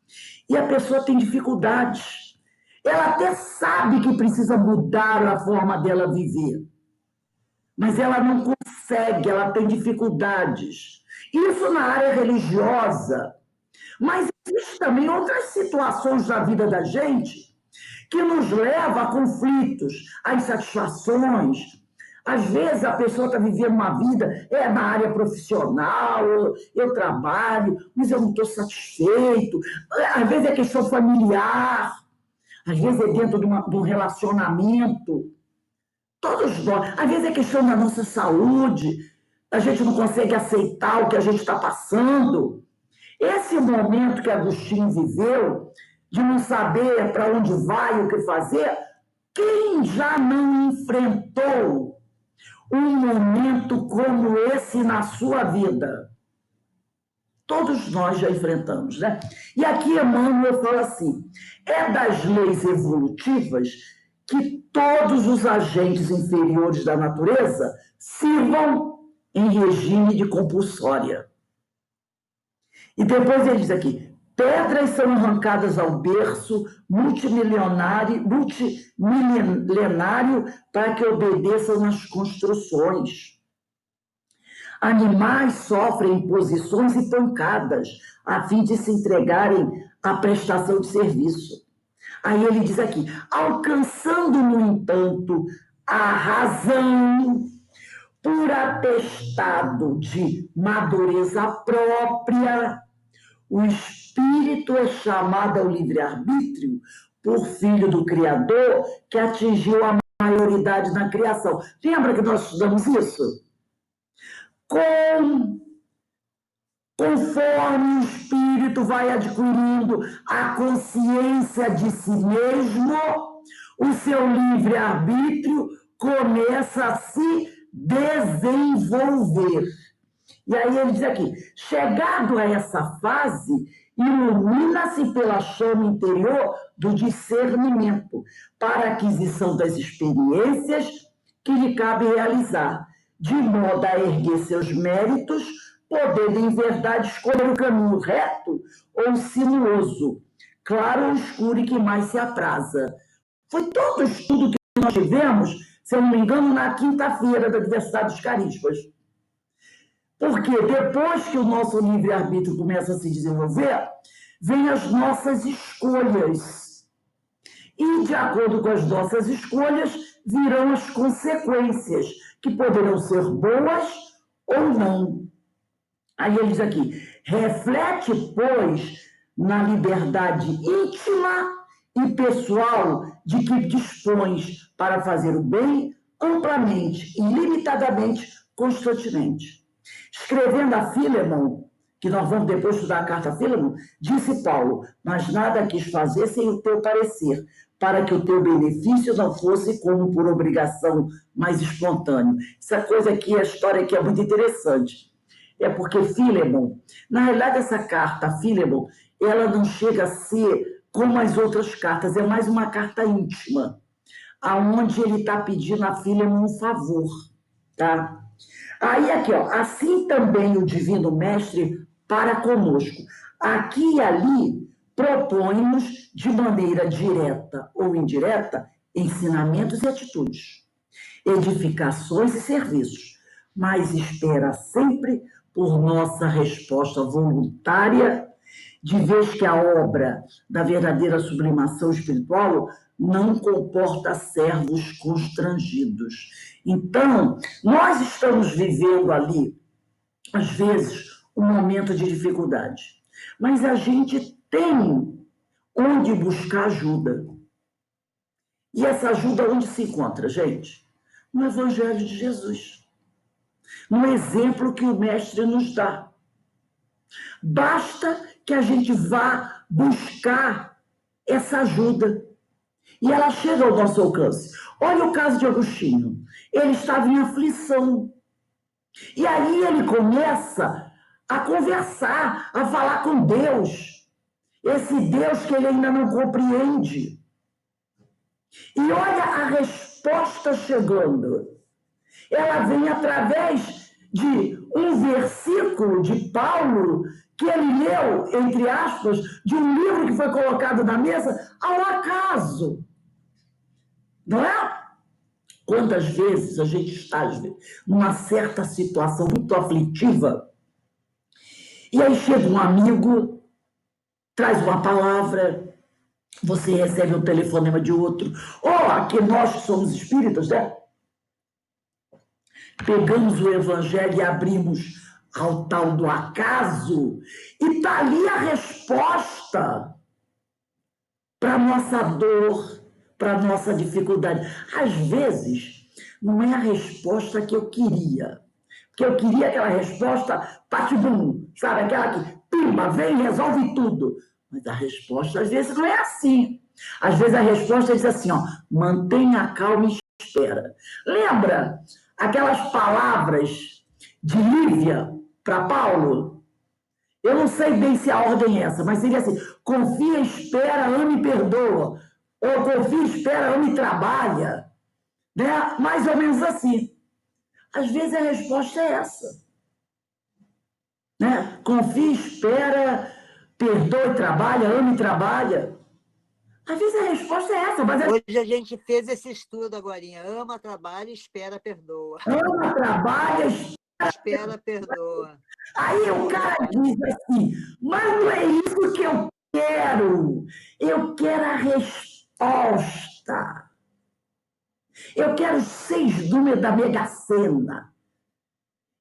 E a pessoa tem dificuldades. Ela até sabe que precisa mudar a forma dela viver, mas ela não consegue, ela tem dificuldades. Isso na área religiosa. Mas existem também outras situações da vida da gente que nos leva a conflitos, a insatisfações. Às vezes a pessoa está vivendo uma vida, na área profissional, eu trabalho, mas eu não estou satisfeito. Às vezes é questão familiar, às vezes é dentro de um relacionamento. Todos nós, às vezes é questão da nossa saúde, a gente não consegue aceitar o que a gente está passando. Esse momento que Agostinho viveu, de não saber para onde vai, o que fazer, quem já não enfrentou um momento como esse na sua vida? Todos nós já enfrentamos, né? E aqui Emmanuel fala assim, é das leis evolutivas que todos os agentes inferiores da natureza sirvam em regime de compulsória. E depois ele diz aqui, pedras são arrancadas ao berço multimilenário para que obedeçam nas construções. Animais sofrem imposições e pancadas a fim de se entregarem à prestação de serviço. Aí ele diz aqui, alcançando, no entanto, a razão por atestado de madureza própria, o espírito é chamado ao livre-arbítrio por filho do Criador que atingiu a maioridade na criação. Lembra que nós estudamos isso? Conforme o espírito vai adquirindo a consciência de si mesmo, o seu livre-arbítrio começa a se desenvolver. E aí ele diz aqui, chegado a essa fase, ilumina-se pela chama interior do discernimento para a aquisição das experiências que lhe cabe realizar, de modo a erguer seus méritos, podendo em verdade escolher o caminho reto ou sinuoso, claro ou escuro e que mais se apraza. Foi todo o estudo que nós tivemos, se eu não me engano, na quinta-feira da Diversidade dos Carismas. Porque depois que o nosso livre-arbítrio começa a se desenvolver, vêm as nossas escolhas. E, de acordo com as nossas escolhas, virão as consequências, que poderão ser boas ou não. Aí ele diz aqui, reflete, pois, na liberdade íntima e pessoal de que dispões para fazer o bem amplamente, ilimitadamente, constantemente. Escrevendo a Filemon, que nós vamos depois estudar a carta a Fílemon, disse Paulo, mas nada quis fazer sem o teu parecer, para que o teu benefício não fosse como por obrigação, mas espontâneo. Essa coisa aqui, a história aqui é muito interessante. É porque Fílemon, na realidade essa carta a Fílemon, ela não chega a ser como as outras cartas, é mais uma carta íntima, aonde ele está pedindo a Fílemon um favor, tá? Aí aqui, ó, assim também o Divino Mestre para conosco. Aqui e ali propõe-nos de maneira direta ou indireta ensinamentos e atitudes, edificações e serviços, mas espera sempre por nossa resposta voluntária, de vez que a obra da verdadeira sublimação espiritual não comporta servos constrangidos. Então, nós estamos vivendo ali, às vezes, um momento de dificuldade, mas a gente tem onde buscar ajuda. E essa ajuda onde se encontra, gente? No Evangelho de Jesus. No exemplo que o Mestre nos dá. Basta que a gente vá buscar essa ajuda. E ela chega ao nosso alcance. Olha o caso de Agostinho. Ele estava em aflição. E aí ele começa a conversar, a falar com Deus. Esse Deus que ele ainda não compreende. E olha a resposta chegando. Ela vem através de um versículo de Paulo que ele leu, entre aspas, de um livro que foi colocado na mesa ao acaso. Não é? Quantas vezes a gente está numa certa situação muito aflitiva e aí chega um amigo, traz uma palavra, você recebe um telefonema de outro. Aqui nós que somos espíritas, né? Pegamos o Evangelho e abrimos ao tal do acaso, e está ali a resposta para a nossa dor, para a nossa dificuldade. Às vezes, não é a resposta que eu queria, porque eu queria aquela resposta patibum, sabe? Aquela que, pimba, vem, resolve tudo. Mas a resposta, às vezes, não é assim. Às vezes, a resposta diz assim, mantenha calma e espera. Lembra aquelas palavras de Lívia para Paulo? Eu não sei bem se a ordem é essa, mas seria assim: confia, espera, ama e perdoa. Ou confia, espera, ama e trabalha. Né? Mais ou menos assim. Às vezes a resposta é essa. Né? Confia, espera, perdoa e trabalha, ama e trabalha. Às vezes a resposta é essa. Mas hoje a gente fez esse estudo agora. Ama, trabalha, espera, perdoa. Ama, trabalha, espera, perdoa. Aí o cara diz assim, mas não é isso que eu quero. Eu quero a resposta. Eu quero 6 números da Mega Sena.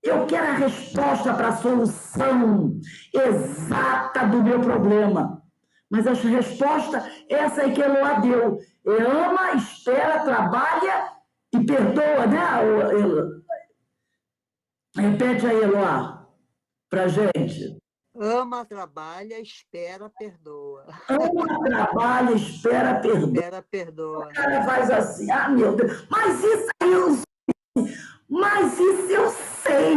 Eu quero a resposta para a solução exata do meu problema. Mas a resposta, essa aí que Eloá deu. Ama, espera, trabalha e perdoa, né? Repete aí, Eloá, pra gente. Ama, trabalha, espera, perdoa. Ama, trabalha, espera, perdoa. Espera, perdoa. O cara faz assim, meu Deus, mas isso eu sei.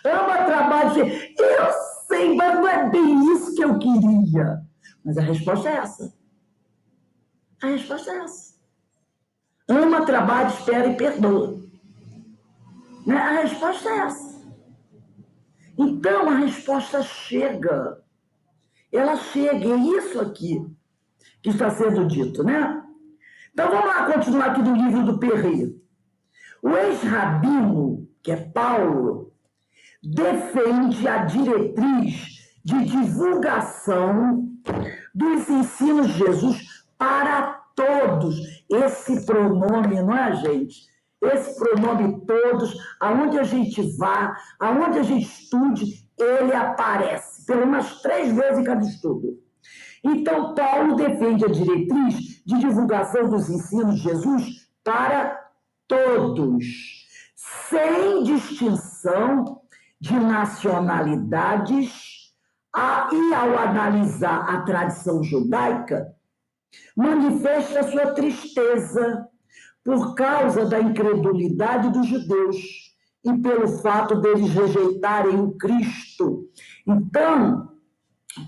Ama, trabalha, eu sei, mas não é bem isso que eu queria. Mas a resposta é essa. A resposta é essa. Ama, trabalha, espera e perdoa. Né? A resposta é essa. Então, a resposta chega. Ela chega, é isso aqui que está sendo dito, né? Então, vamos lá continuar aqui no livro do Perry. O ex-rabino, que é Paulo, defende a diretriz de divulgação dos ensinos de Jesus para todos. Esse pronome, não é, gente? Esse pronome todos, aonde a gente vá, aonde a gente estude, ele aparece, pelo menos 3 vezes em cada estudo. Então, Paulo defende a diretriz de divulgação dos ensinos de Jesus para todos, sem distinção de nacionalidades e, ao analisar a tradição judaica, manifesta sua tristeza por causa da incredulidade dos judeus e pelo fato deles rejeitarem o Cristo. Então,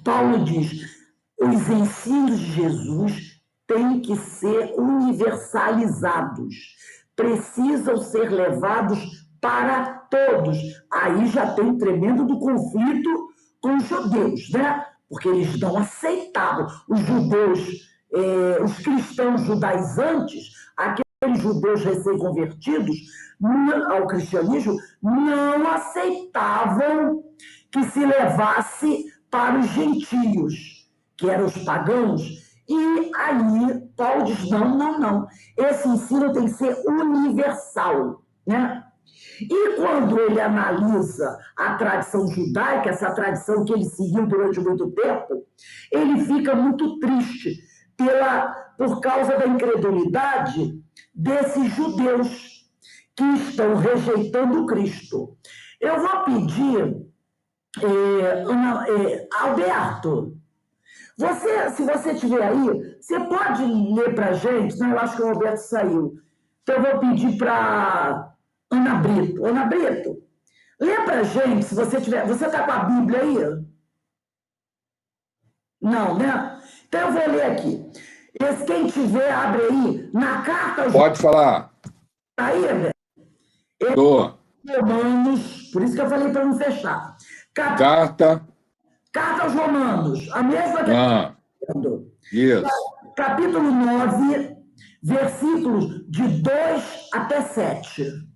Paulo diz, os ensinos de Jesus têm que ser universalizados, precisam ser levados para todos. Aí já tem um tremendo do conflito com os judeus, né? Porque eles não aceitavam. Os judeus, os cristãos judaizantes, aqueles judeus recém-convertidos ao cristianismo, não aceitavam que se levasse para os gentios, que eram os pagãos. E aí Paulo diz, não. Esse ensino tem que ser universal, né? E quando ele analisa a tradição judaica, essa tradição que ele seguiu durante muito tempo, ele fica muito triste por causa da incredulidade desses judeus que estão rejeitando o Cristo. Eu vou pedir, Alberto, se você estiver aí, você pode ler para a gente? Não, eu acho que o Alberto saiu. Então, eu vou pedir para Ana Brito. Ana Brito, lê para a gente, se você tiver... Você está com a Bíblia aí? Não, né? Então, eu vou ler aqui. Quem tiver, abre aí, na carta... Pode falar. Está aí, Alberto? Estou. Romanos, por isso que eu falei para não fechar. Carta aos Romanos, a mesma que isso. Capítulo 9, versículos de 2 até 7.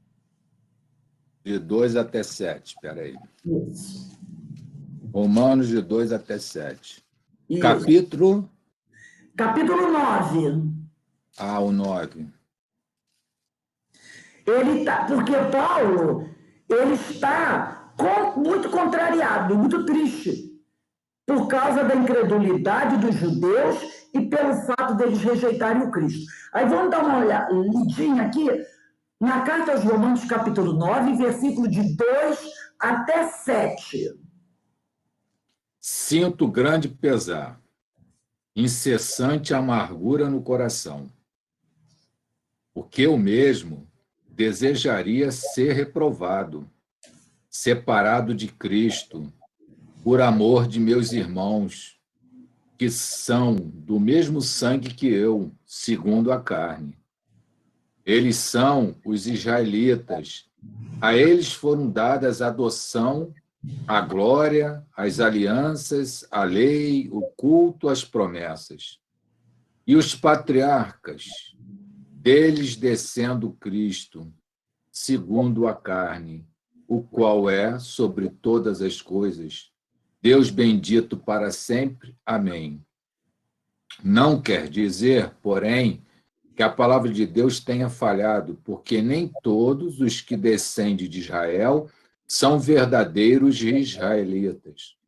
De 2 até 7, espera aí. Isso. Romanos de 2 até 7. Isso. Capítulo 9. O 9. Porque Paulo, ele está muito contrariado, muito triste, por causa da incredulidade dos judeus e pelo fato deles rejeitarem o Cristo. Aí vamos dar uma lidinha aqui na carta aos Romanos, capítulo 9, versículo de 2 até 7. Sinto grande pesar, incessante amargura no coração, porque eu mesmo desejaria ser reprovado, separado de Cristo, por amor de meus irmãos, que são do mesmo sangue que eu, segundo a carne. Eles são os israelitas. A eles foram dadas a adoção, a glória, as alianças, a lei, o culto, as promessas. E os patriarcas, deles descendo Cristo, segundo a carne, o qual é sobre todas as coisas, Deus bendito para sempre. Amém. Não quer dizer, porém, que a palavra de Deus tenha falhado, porque nem todos os que descendem de Israel são verdadeiros israelitas.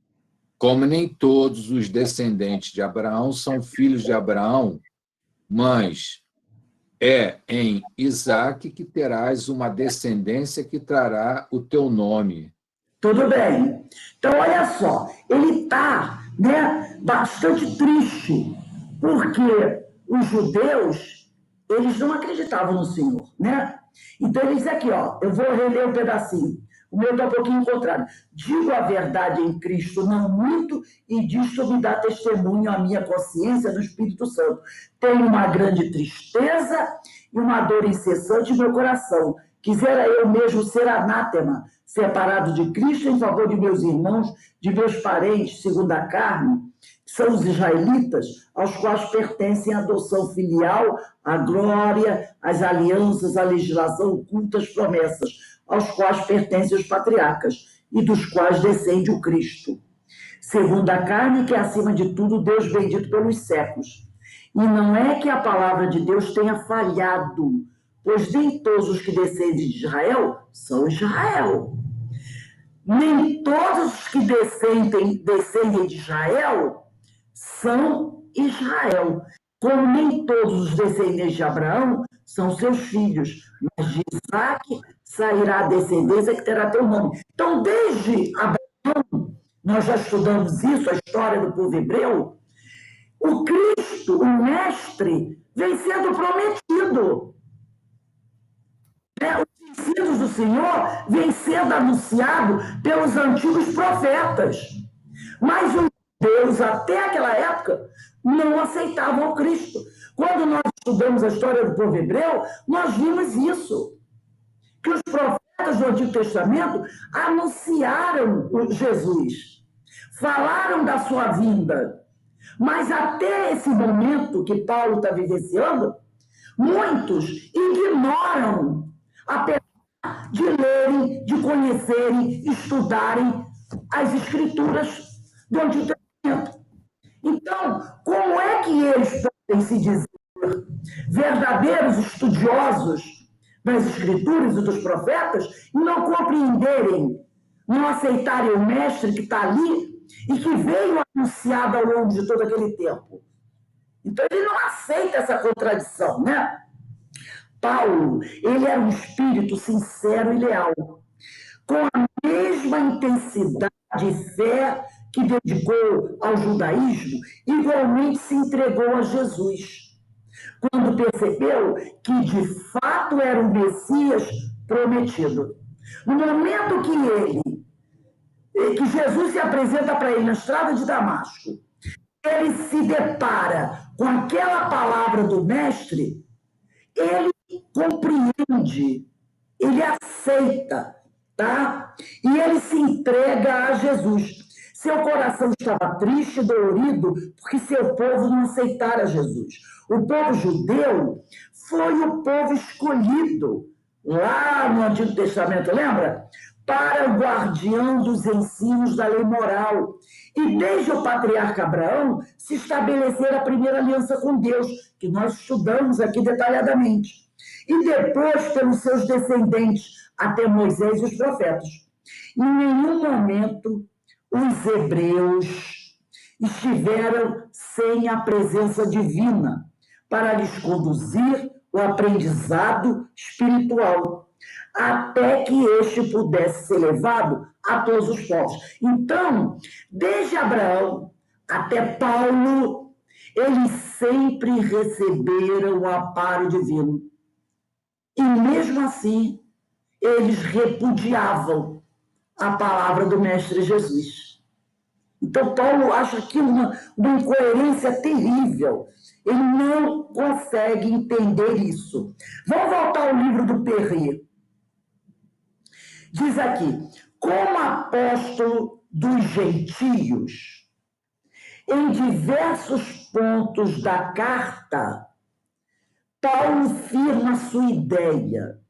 Como nem todos os descendentes de Abraão são filhos de Abraão, mas é em Isaque que terás uma descendência que trará o teu nome. Tudo bem. Então, olha só, ele está, né, bastante triste, porque os judeus, eles não acreditavam no Senhor, né? Então, ele diz aqui, ó, eu vou reler um pedacinho. O meu está um pouquinho contrário. Digo a verdade em Cristo, não muito, e disto me dá testemunho a minha consciência do Espírito Santo. Tenho uma grande tristeza e uma dor incessante em meu coração. Quisera eu mesmo ser anátema, separado de Cristo em favor de meus irmãos, de meus parentes, segundo a carne, que são os israelitas, aos quais pertencem a adoção filial, a glória, as alianças, a legislação, o culto, as promessas, aos quais pertencem os patriarcas, e dos quais descende o Cristo. Segundo a carne, que é acima de tudo, Deus bendito pelos séculos. E não é que a palavra de Deus tenha falhado, pois nem todos os que descendem de Israel são Israel. Nem todos os que descendem de Israel são Israel. Como nem todos os descendentes de Abraão são seus filhos, mas de Isaque sairá a descendência que terá teu nome. Então, desde Abraão, nós já estudamos isso, a história do povo hebreu, o Cristo, o Mestre, vem sendo prometido. Os ensinos do Senhor vêm sendo anunciados pelos antigos profetas. Mas os judeus, até aquela época, não aceitavam o Cristo. Quando nós estudamos a história do povo hebreu, nós vimos isso. Que os profetas do Antigo Testamento anunciaram Jesus. Falaram da sua vinda. Mas até esse momento que Paulo está vivenciando, muitos ignoram, apesar de lerem, de conhecerem, estudarem as escrituras do Antigo Testamento. Então, como é que eles podem se dizer verdadeiros estudiosos das escrituras e dos profetas e não compreenderem, não aceitarem o mestre que está ali e que veio anunciado ao longo de todo aquele tempo? Então, ele não aceita essa contradição, né? Paulo, ele era um espírito sincero e leal, com a mesma intensidade e fé que dedicou ao judaísmo, igualmente se entregou a Jesus, quando percebeu que de fato era o Messias prometido. No momento que Jesus se apresenta para ele na estrada de Damasco, ele se depara com aquela palavra do mestre, ele compreende, ele aceita, tá? E ele se entrega a Jesus. Seu coração estava triste e dolorido porque seu povo não aceitara Jesus. O povo judeu foi o povo escolhido lá no Antigo Testamento, lembra? Para o guardião dos ensinos da lei moral. E desde o patriarca Abraão se estabelecera a primeira aliança com Deus, que nós estudamos aqui detalhadamente. E depois pelos seus descendentes, até Moisés e os profetas. Em nenhum momento os hebreus estiveram sem a presença divina para lhes conduzir o aprendizado espiritual, até que este pudesse ser levado a todos os povos. Então, desde Abraão até Paulo, eles sempre receberam o amparo divino. E mesmo assim, eles repudiavam a palavra do Mestre Jesus. Então, Paulo acha aquilo uma incoerência terrível. Ele não consegue entender isso. Vamos voltar ao livro do Perry. Diz aqui, como apóstolo dos gentios, em diversos pontos da carta, Paulo firma sua ideia,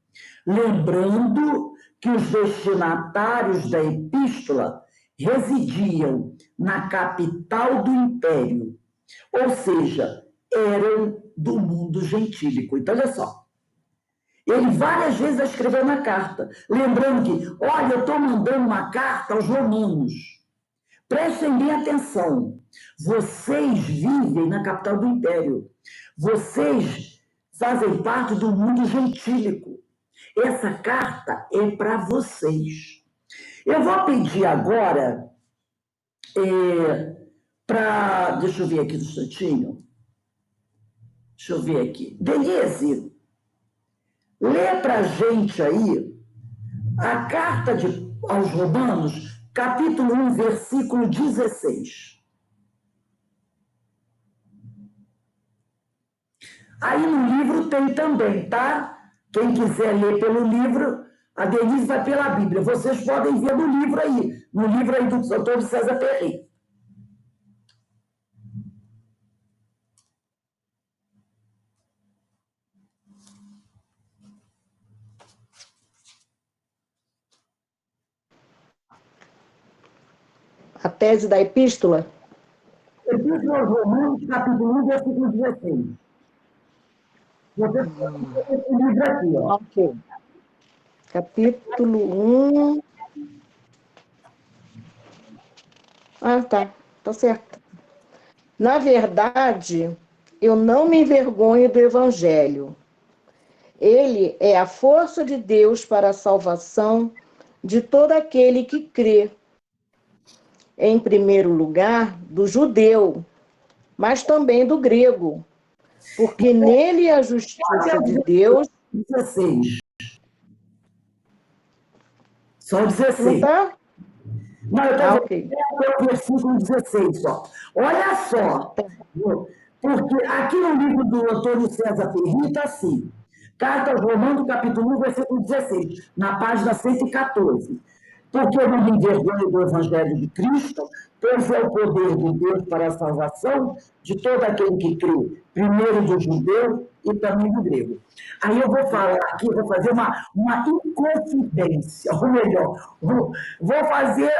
lembrando que os destinatários da epístola residiam na capital do império, ou seja, eram do mundo gentílico. Então, olha só, ele várias vezes escreveu na carta, lembrando que, olha, eu estou mandando uma carta aos romanos, prestem bem atenção, vocês vivem na capital do império, vocês fazem parte do mundo gentílico, essa carta é para vocês. Eu vou pedir agora para... Deixa eu ver aqui no instantinho. Deixa eu ver aqui. Denise, lê para a gente aí a carta aos Romanos, capítulo 1, versículo 16. Aí no livro tem também, tá? Quem quiser ler pelo livro, a Denise vai pela Bíblia. Vocês podem ver no livro aí do doutor César Perry. A tese da epístola? Epístola aos Romanos, capítulo 1, versículo 16. Você pode ver esse livro aqui, ó. Ok. Capítulo 1. Ah, tá certo. Na verdade, eu não me envergonho do Evangelho. Ele é a força de Deus para a salvação de todo aquele que crê. Em primeiro lugar, do judeu, mas também do grego, porque nele a justiça de Deus... 16. Só Não 16. está? Não, eu estou Ok. até o versículo 16 só. Olha só, viu? Porque aqui no livro do Antônio César Perry está assim, Carta aos Romanos, capítulo 1, versículo 16, na página 114. Porque eu não me envergonho do Evangelho de Cristo, pois é o poder de Deus para a salvação de todo aquele que crê, primeiro do judeu e também do grego. Aí eu vou falar aqui, vou fazer uma inconfidência, ou melhor, vou fazer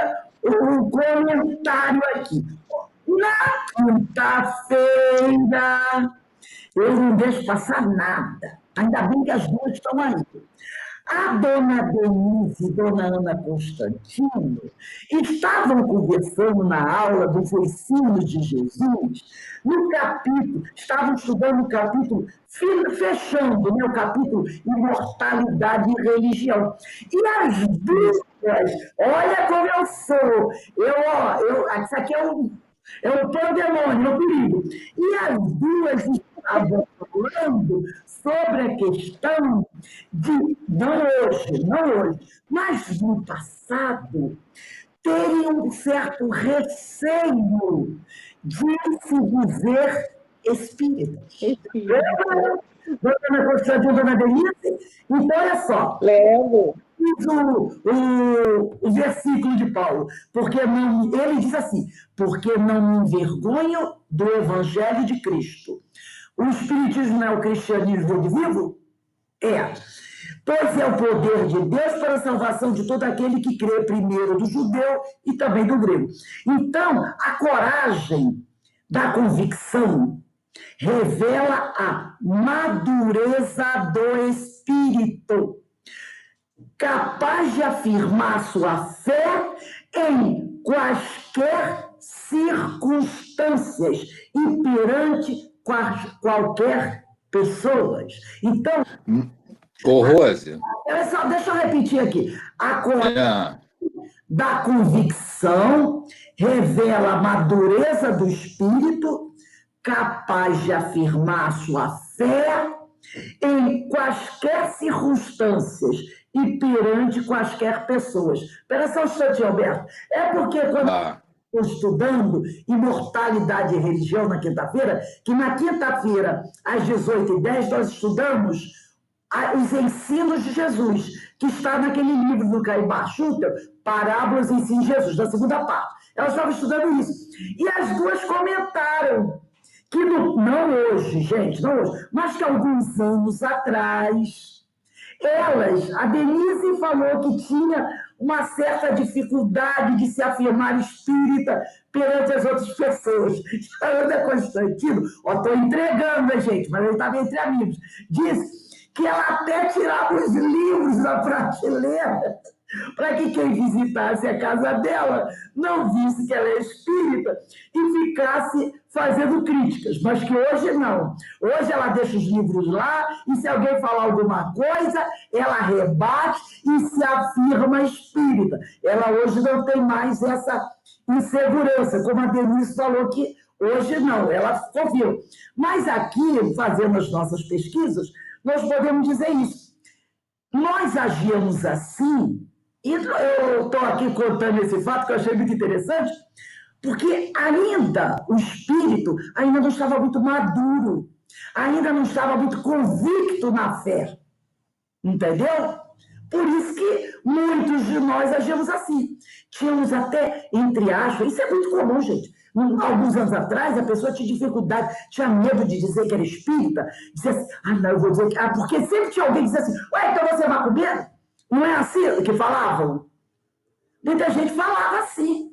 um comentário aqui. Na quinta-feira, eu não deixo passar nada. Ainda bem que as duas estão aí. A dona Denise e dona Ana Constantino estavam conversando na aula dos ensinos de Jesus, no capítulo, estavam estudando o capítulo, fechando, né, o capítulo Imortalidade e Religião. E as duas, olha como eu sou, isso aqui é um pandemônio, é um perigo. E as duas estavam falando sobre a questão de, não hoje, mas no passado, terem um certo receio de se dizer espíritas. Dona Constantino, dona Denise? Então, olha só. Levo. O versículo de Paulo, ele diz assim, porque não me envergonho do Evangelho de Cristo. O Espiritismo não é o cristianismo de vivo? É. Pois é o poder de Deus para a salvação de todo aquele que crê, primeiro do judeu e também do grego. Então, a coragem da convicção revela a madureza do espírito, capaz de afirmar sua fé em quaisquer circunstâncias e perante qualquer pessoas. Então, Rose. deixa eu repetir aqui. A coragem da convicção revela a madureza do espírito, capaz de afirmar sua fé em quaisquer circunstâncias e perante quaisquer pessoas. Espera só um instante, Alberto. É porque quando estou estudando Imortalidade e Religião na quinta-feira, que na quinta-feira, às 18h10, nós estudamos os ensinos de Jesus, que está naquele livro do Caimar Schutter, Parábolas e Ensinos de Jesus, da segunda parte. Elas estavam estudando isso. E as duas comentaram que não hoje, gente, não hoje, mas que alguns anos atrás, a Denise falou que tinha uma certa dificuldade de se afirmar espírita perante as outras pessoas. A Ana Constantino, estou entregando, gente, mas ele estava entre amigos, disse que ela até tirava os livros da prateleira para que quem visitasse a casa dela não visse que ela é espírita e ficasse fazendo críticas, mas que hoje não. Hoje ela deixa os livros lá e se alguém falar alguma coisa, ela rebate e se afirma espírita. Ela hoje não tem mais essa insegurança, como a Denise falou que hoje não, ela confia. Mas aqui, fazendo as nossas pesquisas, nós podemos dizer isso. Nós agíamos assim. E eu estou aqui contando esse fato que eu achei muito interessante, porque ainda o espírito ainda não estava muito maduro, ainda não estava muito convicto na fé. Entendeu? Por isso que muitos de nós agíamos assim. Tínhamos até, entre aspas, isso é muito comum, gente. Alguns anos atrás, a pessoa tinha dificuldade, tinha medo de dizer que era espírita, dizia assim, não, eu vou dizer que... porque sempre tinha alguém que dizia assim, então você é macumbeiro? Não é assim que falavam? Muita gente falava assim.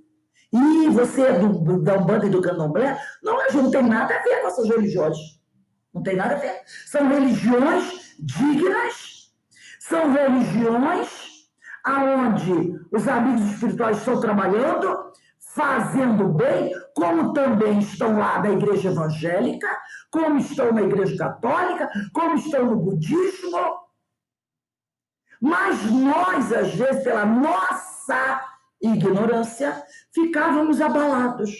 E você é da Umbanda e do Candomblé? Não tem nada a ver com essas religiões. Não tem nada a ver. São religiões dignas, são religiões onde os amigos espirituais estão trabalhando, fazendo bem, como também estão lá na igreja evangélica, como estão na igreja católica, como estão no budismo. Mas nós, às vezes, pela nossa ignorância, ficávamos abalados.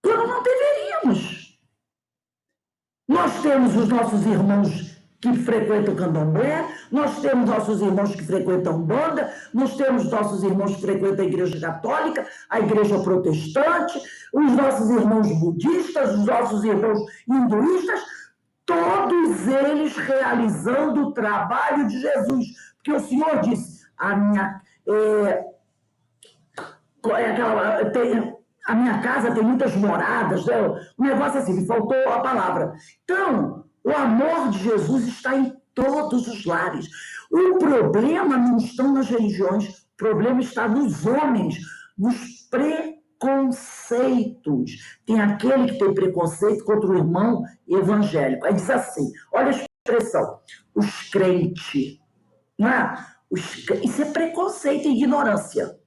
Quando não deveríamos. Nós temos os nossos irmãos que frequentam candomblé, nós temos nossos irmãos que frequentam Umbanda, nós temos nossos irmãos que frequentam a igreja católica, a igreja protestante, os nossos irmãos budistas, os nossos irmãos hinduístas, todos eles realizando o trabalho de Jesus. Porque o Senhor disse, a minha casa tem muitas moradas, né? Um negócio assim, me faltou a palavra. Então, o amor de Jesus está em todos os lares. O problema não está nas religiões, o problema está nos homens, nos preconceitos. Tem aquele que tem preconceito contra o irmão evangélico. Aí diz assim, olha a expressão, os crentes. Não é? Isso é preconceito e ignorância.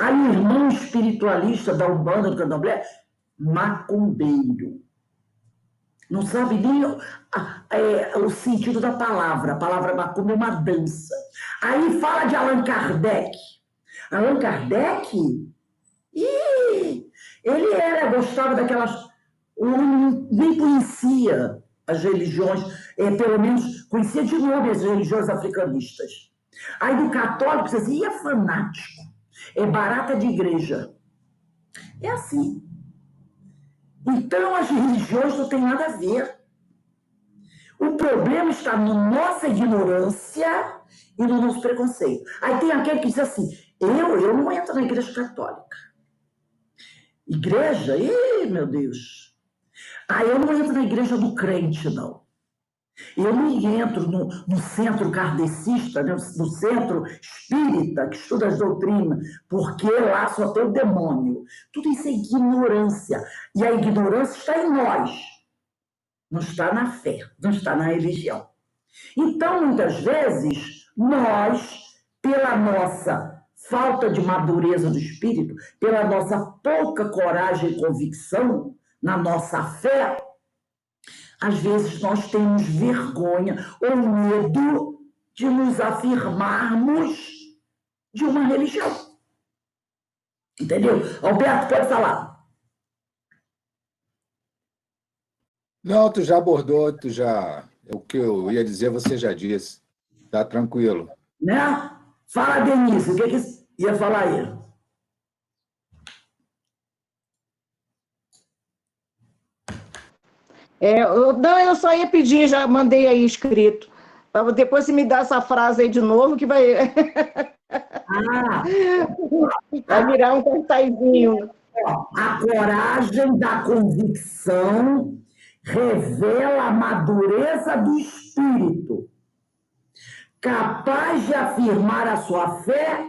Aí o irmão espiritualista da Umbanda, do Candomblé, macumbeiro. Não sabe nem o sentido da palavra. A palavra macumba é uma dança. Aí fala de Allan Kardec. Allan Kardec, ele gostava daquelas... Nem conhecia as religiões, pelo menos conhecia de nome as religiões africanistas. Aí do católico, você dizia, é fanático, é barata de igreja. É assim. Então, as religiões não têm nada a ver. O problema está na nossa ignorância e no nosso preconceito. Aí tem aquele que diz assim, eu não entro na igreja católica. Igreja? Ih, meu Deus. Eu não entro na igreja do crente, não. Eu não entro no centro kardecista, né, no centro espírita, que estuda as doutrinas, porque lá só tem o demônio. Tudo isso é ignorância. E a ignorância está em nós. Não está na fé, não está na religião. Então, muitas vezes, nós, pela nossa falta de madureza do espírito, pela nossa pouca coragem e convicção na nossa fé, às vezes nós temos vergonha ou medo de nos afirmarmos de uma religião. Entendeu? Alberto, pode falar. Não, tu já abordou, o que eu ia dizer, você já disse. Tá tranquilo. Né? Fala, Denise, o que você ia falar aí? Eu só ia pedir, já mandei aí escrito. Depois você me dá essa frase aí de novo, que vai... vai virar um cartazinho. A coragem da convicção revela a madureza do espírito, capaz de afirmar a sua fé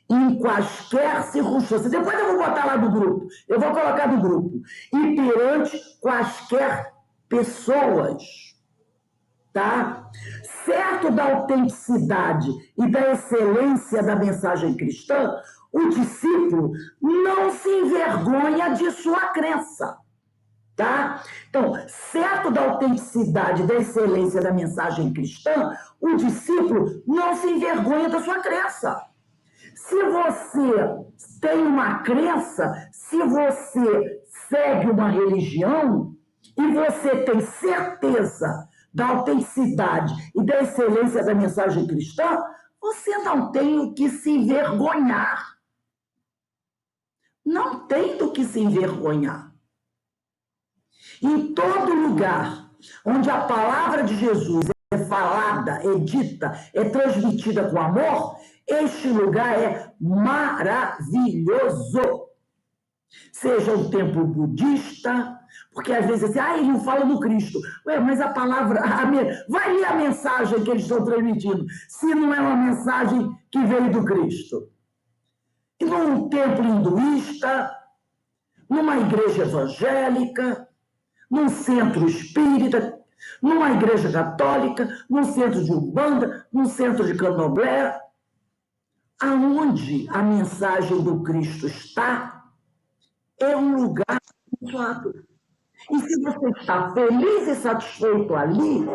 em quaisquer circunstâncias. Depois eu vou botar lá do grupo, eu vou colocar do grupo. E perante quaisquer pessoas, tá? Certo da autenticidade e da excelência da mensagem cristã, o discípulo não se envergonha de sua crença, tá? Então, certo da autenticidade e da excelência da mensagem cristã, o discípulo não se envergonha da sua crença. Se você tem uma crença, se você segue uma religião e você tem certeza da autenticidade e da excelência da mensagem cristã, você não tem o que se envergonhar. Não tem do que se envergonhar. Em todo lugar onde a palavra de Jesus é falada, é dita, é transmitida com amor, este lugar é maravilhoso. Seja um templo budista, porque às vezes assim, ele não fala do Cristo. Ué, mas a palavra, vai ler a mensagem que eles estão transmitindo, se não é uma mensagem que veio do Cristo. E num templo hinduísta, numa igreja evangélica, num centro espírita, numa igreja católica, num centro de Umbanda, num centro de Candomblé, aonde a mensagem do Cristo está, é um lugar abençoado. E se você está feliz e satisfeito ali,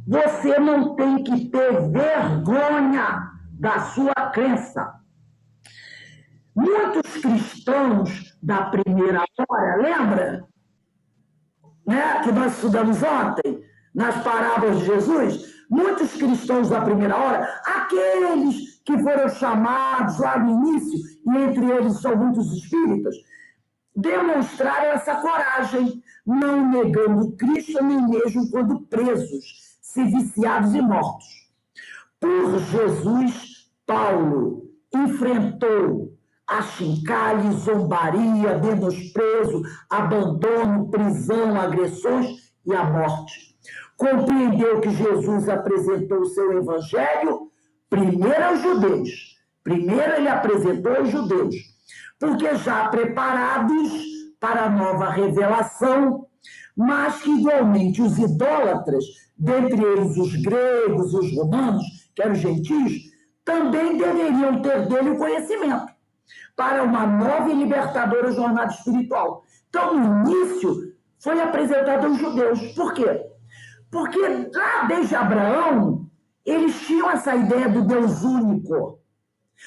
você não tem que ter vergonha da sua crença. Muitos cristãos da primeira hora, lembra? Né? Que nós estudamos ontem, nas parábolas de Jesus. Muitos cristãos da primeira hora, aqueles que foram chamados lá no início, e entre eles são muitos espíritas, demonstraram essa coragem, não negando Cristo nem mesmo quando presos, se viciados e mortos. Por Jesus, Paulo enfrentou achincalhe, zombaria, menosprezo, abandono, prisão, agressões e a morte. Compreendeu que Jesus apresentou o seu evangelho primeiro aos judeus. Primeiro ele apresentou aos judeus, porque já preparados para a nova revelação, mas que igualmente os idólatras, dentre eles os gregos e os romanos, que eram gentios, também deveriam ter dele o conhecimento para uma nova e libertadora jornada espiritual. Então, no início, foi apresentado aos judeus. Por quê? Porque lá desde Abraão, eles tinham essa ideia do Deus único.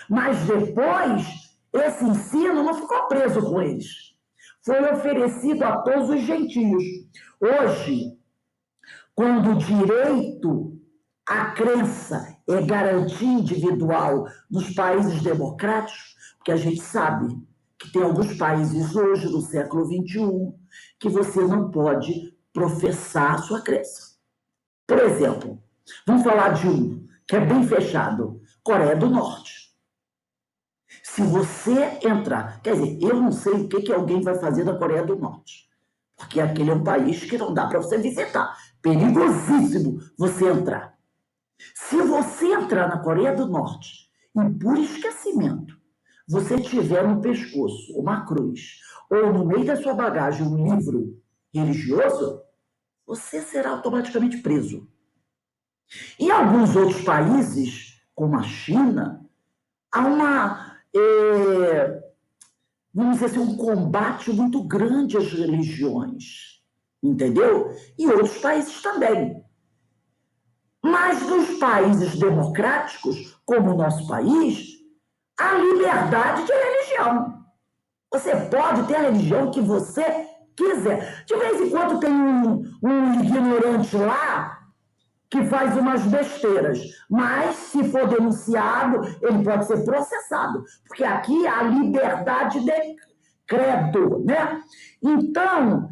Mas depois, esse ensino não ficou preso com eles. Foi oferecido a todos os gentios. Hoje, quando o direito à crença é garantia individual nos países democráticos, porque a gente sabe que tem alguns países hoje, no século XXI, que você não pode professar a sua crença. Por exemplo, vamos falar de um que é bem fechado, Coreia do Norte. Se você entrar, quer dizer, eu não sei o que alguém vai fazer da Coreia do Norte, porque aquele é um país que não dá para você visitar. Perigosíssimo você entrar. Se você entrar na Coreia do Norte e por esquecimento você tiver no pescoço uma cruz ou no meio da sua bagagem um livro religioso, você será automaticamente preso. Em alguns outros países, como a China, há vamos dizer assim, um combate muito grande às religiões, entendeu? E outros países também. Mas nos países democráticos, como o nosso país, há liberdade de religião. Você pode ter a religião que você quiser. De vez em quando tem um ignorante lá que faz umas besteiras, mas se for denunciado, ele pode ser processado, porque aqui há liberdade de credo, né? Então,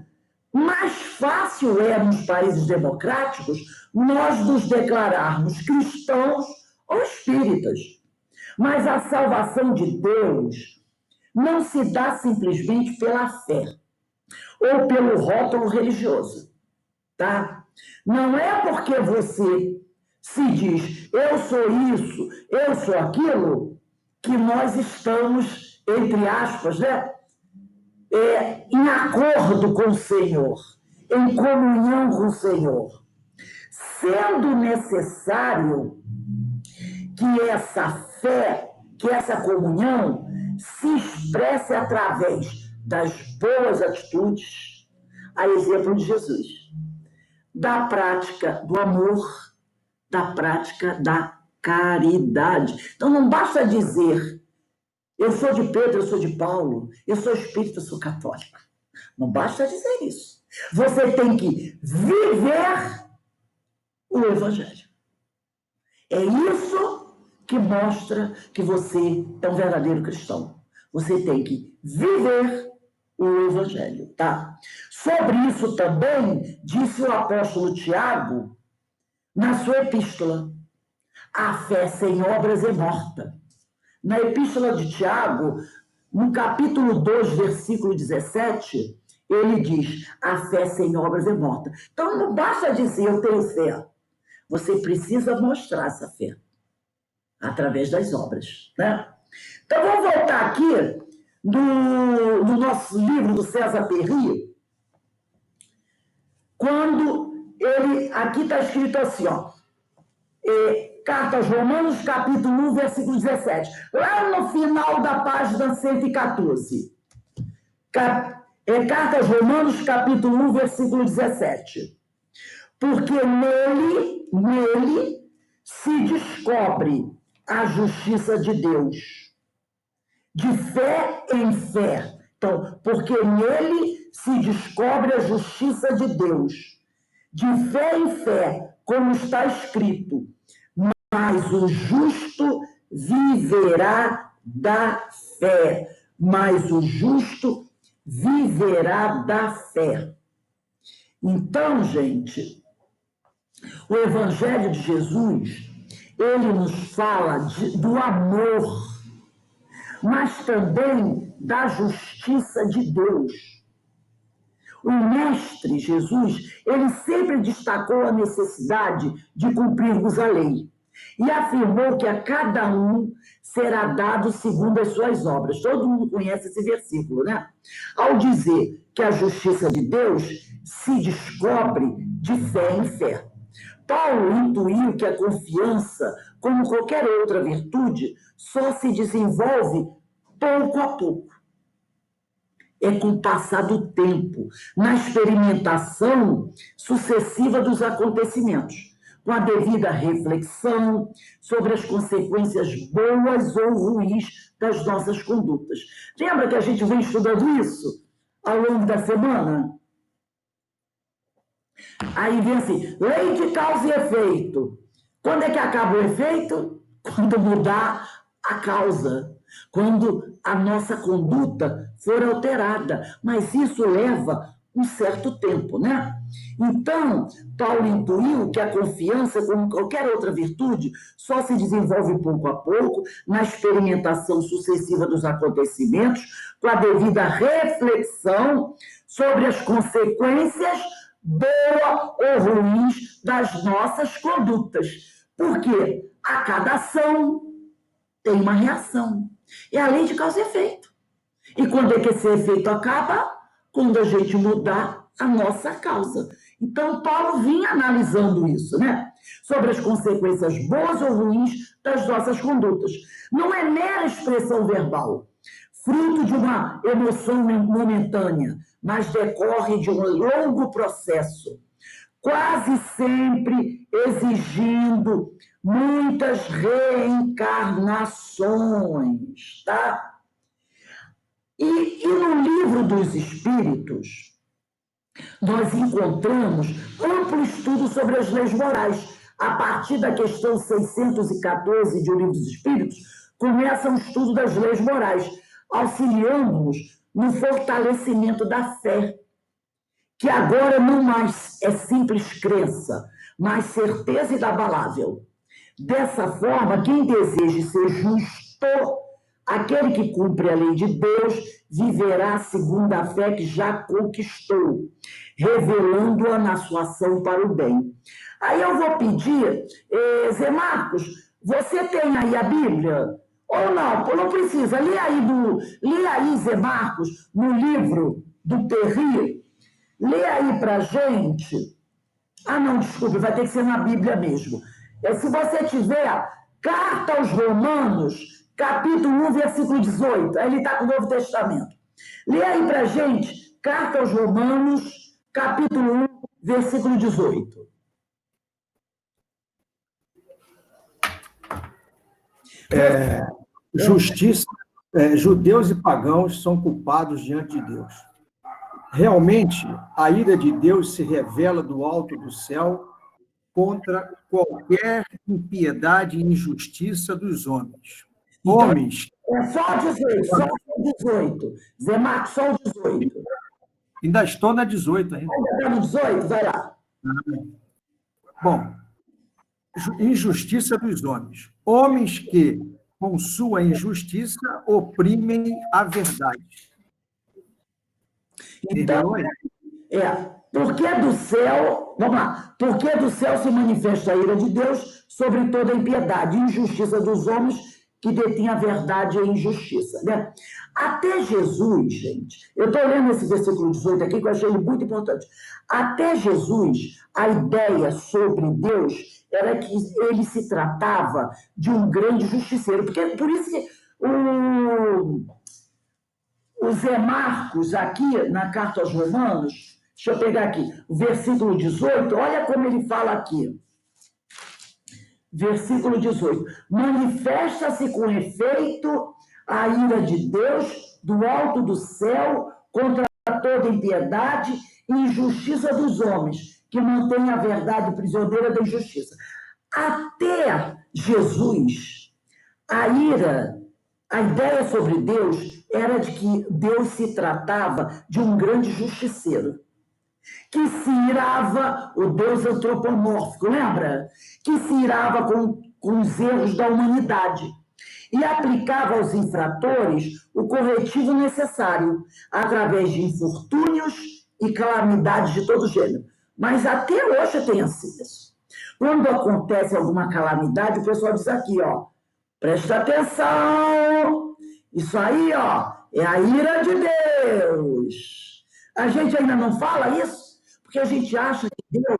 mais fácil é, nos países democráticos, nós nos declararmos cristãos ou espíritas. Mas a salvação de Deus não se dá simplesmente pela fé ou pelo rótulo religioso, tá? Não é porque você se diz, eu sou isso, eu sou aquilo, que nós estamos, entre aspas, né? Em acordo com o Senhor, em comunhão com o Senhor, sendo necessário que essa fé, que essa comunhão se expresse através das boas atitudes, a exemplo de Jesus, da prática do amor, da prática da caridade. Então não basta dizer eu sou de Pedro, eu sou de Paulo, eu sou espírita, eu sou católico. Não basta dizer isso. Você tem que viver o Evangelho. É isso que mostra que você é um verdadeiro cristão. Você tem que viver o Evangelho, tá? Sobre isso também disse o apóstolo Tiago na sua epístola. A fé sem obras é morta. Na epístola de Tiago, no capítulo 2, versículo 17, ele diz, a fé sem obras é morta. Então, não basta dizer, eu tenho fé. Você precisa mostrar essa fé, através das obras, né? Então, vamos voltar aqui no nosso livro do César Perry, quando ele, aqui está escrito assim, ó, Carta aos Romanos, capítulo 1, versículo 17. Lá no final da página 114. Carta aos Romanos, capítulo 1, versículo 17. Porque nele se descobre a justiça de Deus, de fé em fé. Então, porque nele se descobre a justiça de Deus, de fé em fé, como está escrito, mas o justo viverá da fé. Mas o justo viverá da fé. Então, gente, o Evangelho de Jesus, ele nos fala do amor, mas também da justiça de Deus. O Mestre Jesus, ele sempre destacou a necessidade de cumprirmos a lei e afirmou que a cada um será dado segundo as suas obras. Todo mundo conhece esse versículo, né? Ao dizer que a justiça de Deus se descobre de fé em fé. Paulo intuiu que a confiança, como qualquer outra virtude, só se desenvolve pouco a pouco. É com o passar do tempo, na experimentação sucessiva dos acontecimentos, com a devida reflexão sobre as consequências boas ou ruins das nossas condutas. Lembra que a gente vem estudando isso ao longo da semana? Aí vem assim, lei de causa e efeito. Quando é que acaba o efeito? Quando mudar a causa. Quando a nossa conduta for alterada. Mas isso leva um certo tempo, né? Então, Paulo intuiu que a confiança, como qualquer outra virtude, só se desenvolve pouco a pouco, na experimentação sucessiva dos acontecimentos, com a devida reflexão sobre as consequências boas ou ruins das nossas condutas. Porque a cada ação tem uma reação. É a lei de causa e efeito. E quando é que esse efeito acaba? Quando a gente mudar a nossa causa. Então, Paulo vinha analisando isso, né? Sobre as consequências boas ou ruins das nossas condutas. Não é mera expressão verbal, fruto de uma emoção momentânea, mas decorre de um longo processo, quase sempre exigindo muitas reencarnações, tá? E no Livro dos Espíritos, nós encontramos amplo estudo sobre as leis morais. A partir da questão 614 de O Livro dos Espíritos, começa o estudo das leis morais, auxiliando-nos no fortalecimento da fé, que agora não mais é simples crença, mas certeza inabalável. Dessa forma, quem deseja ser justo, aquele que cumpre a lei de Deus, viverá segundo a fé que já conquistou, revelando-a na sua ação para o bem. Aí eu vou pedir, Zé Marcos, você tem aí a Bíblia? Ou não? Não precisa. Lê aí, Zé Marcos, no livro do Terri. Lê aí para a gente. Ah, não, desculpe, vai ter que ser na Bíblia mesmo. Se você tiver Carta aos Romanos, capítulo 1, versículo 18. Aí ele está com o Novo Testamento. Lê aí para a gente, Carta aos Romanos, capítulo 1, versículo 18. Justiça, judeus e pagãos são culpados diante de Deus. Realmente, a ira de Deus se revela do alto do céu contra qualquer impiedade e injustiça dos homens. Homens... Só 18. Zé Marcos, só o 18. Ainda estou na 18 ainda. Ainda está no 18? Vai lá. Bom, injustiça dos homens. Homens que, com sua injustiça, oprimem a verdade. Então, porque do céu, vamos lá, porque do céu se manifesta a ira de Deus sobre toda a impiedade e injustiça dos homens que detém a verdade e a injustiça, né? Até Jesus, gente, eu estou lendo esse versículo 18 aqui, que eu achei ele muito importante. Até Jesus, a ideia sobre Deus era que ele se tratava de um grande justiceiro, porque por isso que o Zé Marcos, aqui na carta aos Romanos, deixa eu pegar aqui, o versículo 18, olha como ele fala aqui. Versículo 18. Manifesta-se com efeito a ira de Deus do alto do céu contra toda impiedade e injustiça dos homens, que mantém a verdade prisioneira da injustiça. Até Jesus, a ideia sobre Deus era de que Deus se tratava de um grande justiceiro, que se irava, o Deus antropomórfico, lembra? Que se irava com os erros da humanidade e aplicava aos infratores o corretivo necessário, através de infortúnios e calamidades de todo gênero. Mas até hoje tem assim isso. Quando acontece alguma calamidade, o pessoal diz aqui, ó, presta atenção, isso aí, ó, é a ira de Deus. A gente ainda não fala isso? Porque a gente acha que Deus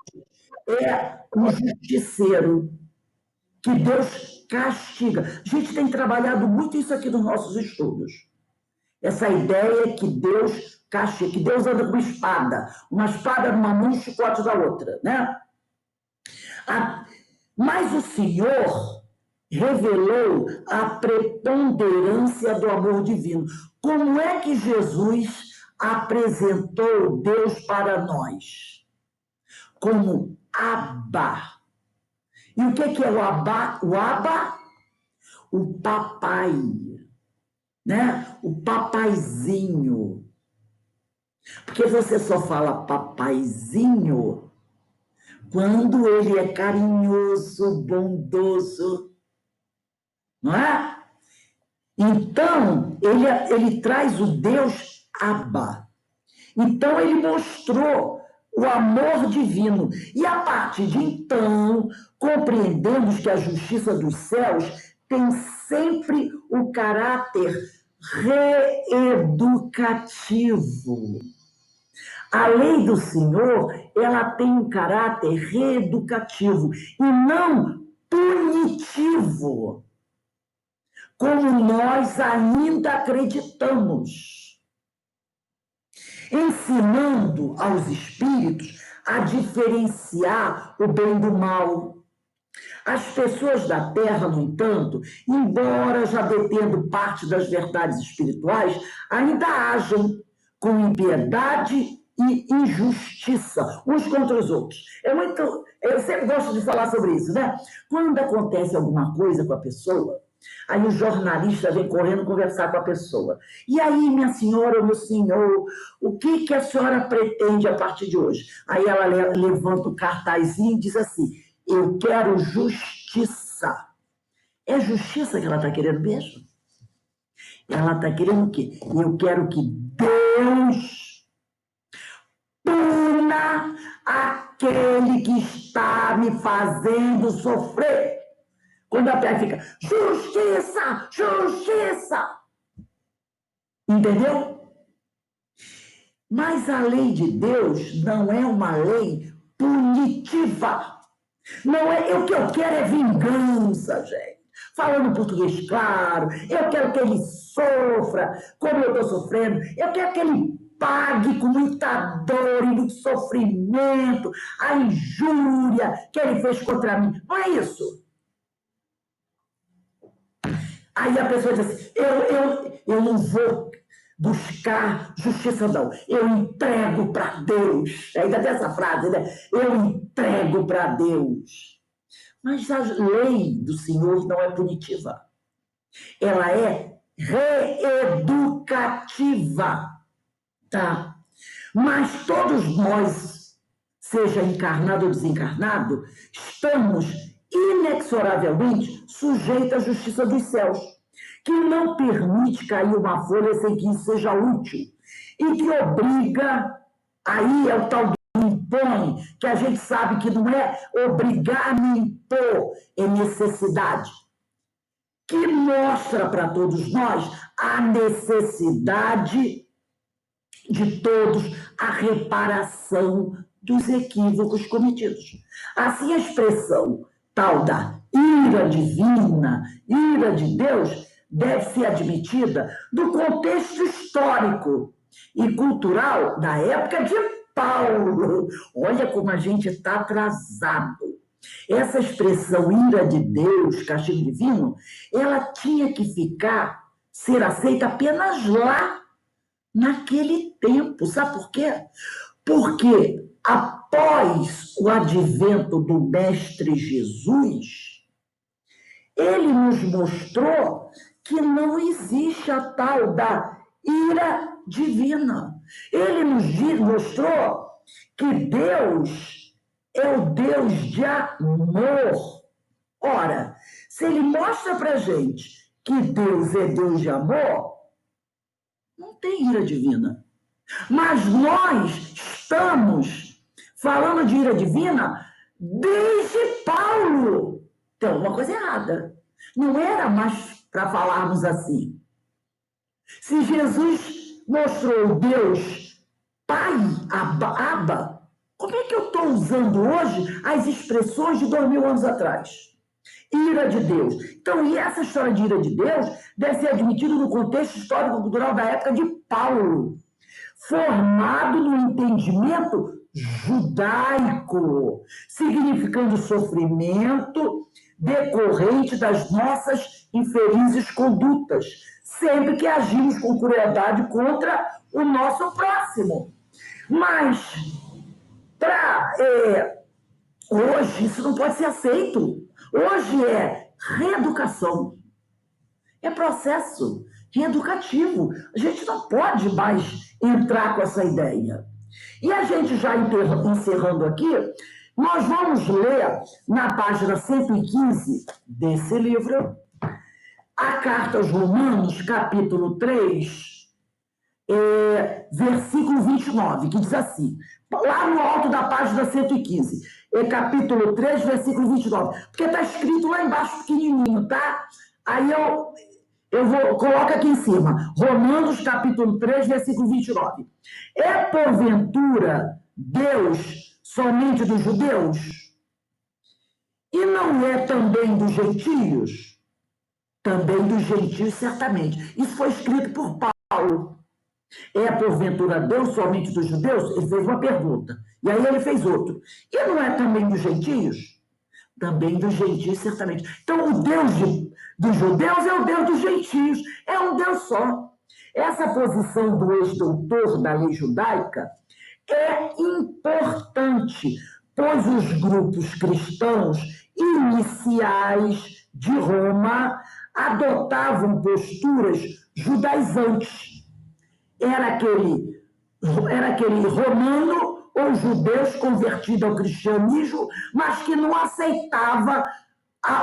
é um justiceiro, que Deus castiga. A gente tem trabalhado muito isso aqui nos nossos estudos. Essa ideia que Deus castiga, que Deus anda com uma espada numa mão e um chicote da outra, né? Mas o Senhor revelou a preponderância do amor divino. Como é que Jesus apresentou Deus para nós? Como Abba. E o que é o Abba? O Abba? O papai, né? O papaizinho. Porque você só fala papaizinho quando ele é carinhoso, bondoso, não é? Então, ele traz o Deus Abba. Então, ele mostrou o amor divino. E a partir de então, compreendemos que a justiça dos céus tem sempre o caráter reeducativo. A lei do Senhor, ela tem um caráter reeducativo e não punitivo, como nós ainda acreditamos, ensinando aos espíritos a diferenciar o bem do mal. As pessoas da Terra, no entanto, embora já detendo parte das verdades espirituais, ainda agem com impiedade e injustiça uns contra os outros. Eu sempre gosto de falar sobre isso, né? Quando acontece alguma coisa com a pessoa, aí o jornalista vem correndo conversar com a pessoa. E aí, minha senhora ou meu senhor, o que a senhora pretende a partir de hoje? Aí ela levanta o cartazinho e diz assim, eu quero justiça. É justiça que ela está querendo mesmo? Ela está querendo o quê? Eu quero que Deus puna aquele que está me fazendo sofrer. Quando a pé fica, justiça, justiça. Entendeu? Mas a lei de Deus não é uma lei punitiva. Não é, o que eu quero é vingança, gente. Falando português claro, eu quero que ele sofra como eu estou sofrendo, eu quero que ele pague com muita dor e muito sofrimento a injúria que ele fez contra mim. Não é isso? Aí a pessoa diz assim, eu não vou buscar justiça, não. Eu entrego para Deus. Ainda tem essa frase, né? Eu entrego para Deus. Mas a lei do Senhor não é punitiva. Ela é reeducativa. Tá? Mas todos nós, seja encarnado ou desencarnado, estamos inexoravelmente sujeitos à justiça dos céus, que não permite cair uma folha sem que isso seja útil, e que obriga, aí é o tal do impõe, que a gente sabe que não é obrigar a me impor, é necessidade, que mostra para todos nós a necessidade de todos a reparação dos equívocos cometidos. Assim, a expressão tal da ira divina, ira de Deus, deve ser admitida no contexto histórico e cultural da época de Paulo. Olha como a gente está atrasado. Essa expressão ira de Deus, castigo divino, ela tinha que ser aceita apenas lá, naquele tempo. Sabe por quê? Porque após o advento do Mestre Jesus, ele nos mostrou que não existe a tal da ira divina. Ele nos mostrou que Deus é o Deus de amor. Ora, se ele mostra para a gente que Deus é Deus de amor, não tem ira divina. Mas nós estamos falando de ira divina desde Paulo. Então, uma coisa errada. Não era mais para falarmos assim. Se Jesus mostrou Deus Pai, Abba, como é que eu estou usando hoje as expressões de 2000 anos atrás? Ira de Deus. Então, e essa história de ira de Deus deve ser admitida no contexto histórico-cultural da época de Paulo, formado no entendimento judaico, significando sofrimento decorrente das nossas infelizes condutas, sempre que agimos com crueldade contra o nosso próximo. Mas, hoje, isso não pode ser aceito. Hoje é reeducação. É processo reeducativo. A gente não pode mais entrar com essa ideia. E a gente já encerrando aqui, nós vamos ler na página 115 desse livro, a Carta aos Romanos, capítulo 3, versículo 29, que diz assim, lá no alto da página 115, capítulo 3, versículo 29, porque está escrito lá embaixo pequenininho, tá? Aí coloco aqui em cima, Romanos, capítulo 3, versículo 29. É porventura Deus somente dos judeus? E não é também dos gentios? Também dos gentios, certamente. Isso foi escrito por Paulo. É porventura Deus somente dos judeus? Ele fez uma pergunta. E aí ele fez outra. E não é também dos gentios? Também dos gentios, certamente. Então, o Deus dos judeus é o Deus dos gentios. É um Deus só. Essa posição do ex-doutor da lei judaica é importante, pois os grupos cristãos iniciais de Roma adotavam posturas judaizantes. Era aquele romano ou judeus convertido ao cristianismo, mas que não aceitava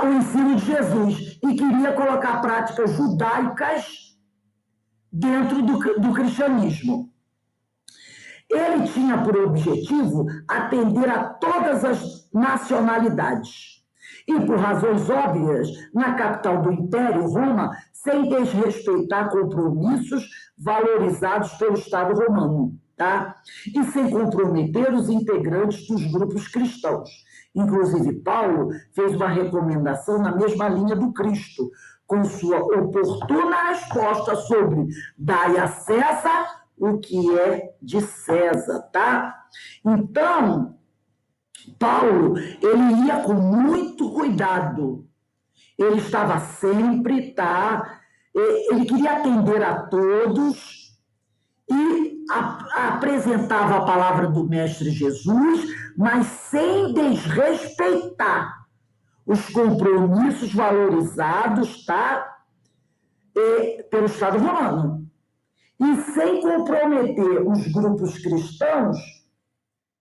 o ensino de Jesus e queria colocar práticas judaicas dentro do cristianismo. Ele tinha por objetivo atender a todas as nacionalidades. E, por razões óbvias, na capital do Império, Roma, sem desrespeitar compromissos valorizados pelo Estado romano, tá? E sem comprometer os integrantes dos grupos cristãos. Inclusive, Paulo fez uma recomendação na mesma linha do Cristo, com sua oportuna resposta sobre dai a César o que é de César, tá? Então, Paulo, ele ia com muito cuidado. Ele estava sempre, ele queria atender a todos e apresentava a palavra do Mestre Jesus, mas sem desrespeitar os compromissos valorizados, pelo Estado romano. E sem comprometer os grupos cristãos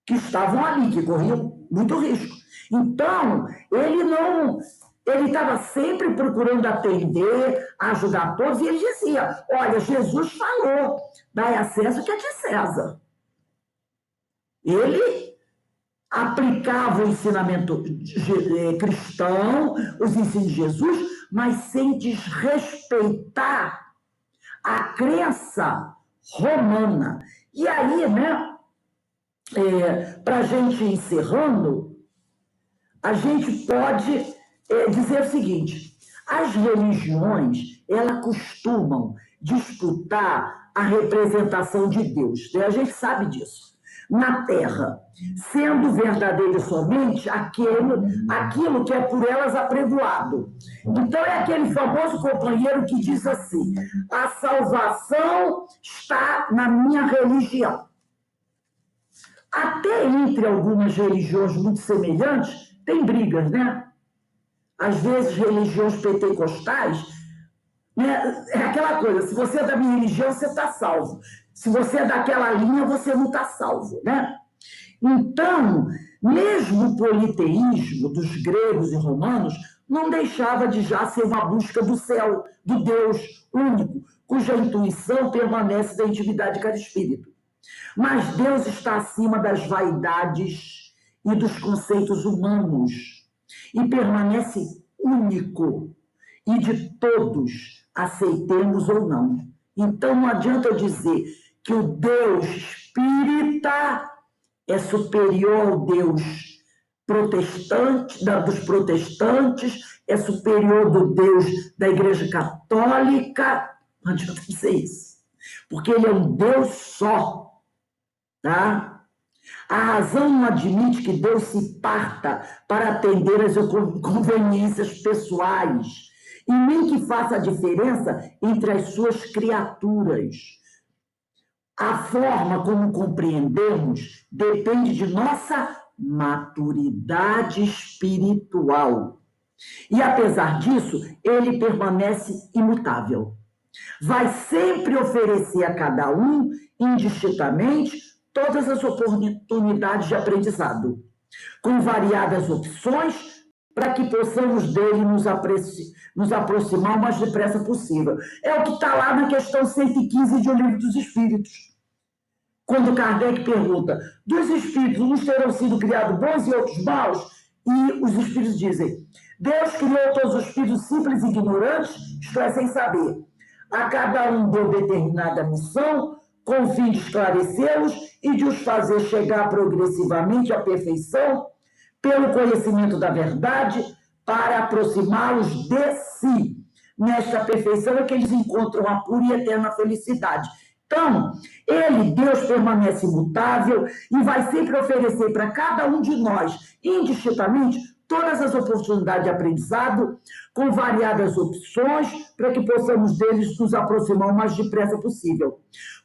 que estavam ali, que corriam muito risco. Então, ele estava sempre procurando atender, ajudar todos, e ele dizia, olha, Jesus falou, dai a César o que é de César. Ele aplicava o ensinamento cristão, os ensinos de Jesus, mas sem desrespeitar a crença romana. E aí, né, para a gente ir encerrando, a gente pode dizer o seguinte: as religiões, elas costumam disputar a representação de Deus, né? A gente sabe disso. Na Terra, sendo verdadeiro somente aquilo que é por elas apregoado. Então, é aquele famoso companheiro que diz assim: a salvação está na minha religião. Até entre algumas religiões muito semelhantes, tem brigas, né? Às vezes, religiões pentecostais, né? É aquela coisa: se você é da minha religião, você está salvo. Se você é daquela linha, você não está salvo, né? Então, mesmo o politeísmo dos gregos e romanos não deixava de já ser uma busca do céu, do Deus único, cuja intuição permanece da intimidade de cada espírito. Mas Deus está acima das vaidades e dos conceitos humanos e permanece único e de todos, aceitemos ou não. Então, não adianta eu dizer que o Deus espírita é superior ao Deus protestante, dos protestantes, é superior do Deus da Igreja Católica. Não adianta dizer isso, porque ele é um Deus só, tá? A razão não admite que Deus se parta para atender às conveniências pessoais e nem que faça a diferença entre as suas criaturas. A forma como compreendemos depende de nossa maturidade espiritual. E, apesar disso, ele permanece imutável. Vai sempre oferecer a cada um, indistintamente, todas as oportunidades de aprendizado, com variadas opções, para que possamos dele nos aproximar o mais depressa possível. É o que está lá na questão 115 de O Livro dos Espíritos. Quando Kardec pergunta: dos espíritos, uns terão sido criados bons e outros maus? E os espíritos dizem: Deus criou todos os espíritos simples e ignorantes, isto é, sem saber. A cada um deu determinada missão, com o fim de esclarecê-los e de os fazer chegar progressivamente à perfeição, pelo conhecimento da verdade, para aproximá-los de si. Nesta perfeição é que eles encontram a pura e eterna felicidade. Então, ele, Deus, permanece imutável e vai sempre oferecer para cada um de nós, indistintamente, todas as oportunidades de aprendizado, com variadas opções, para que possamos deles nos aproximar o mais depressa possível.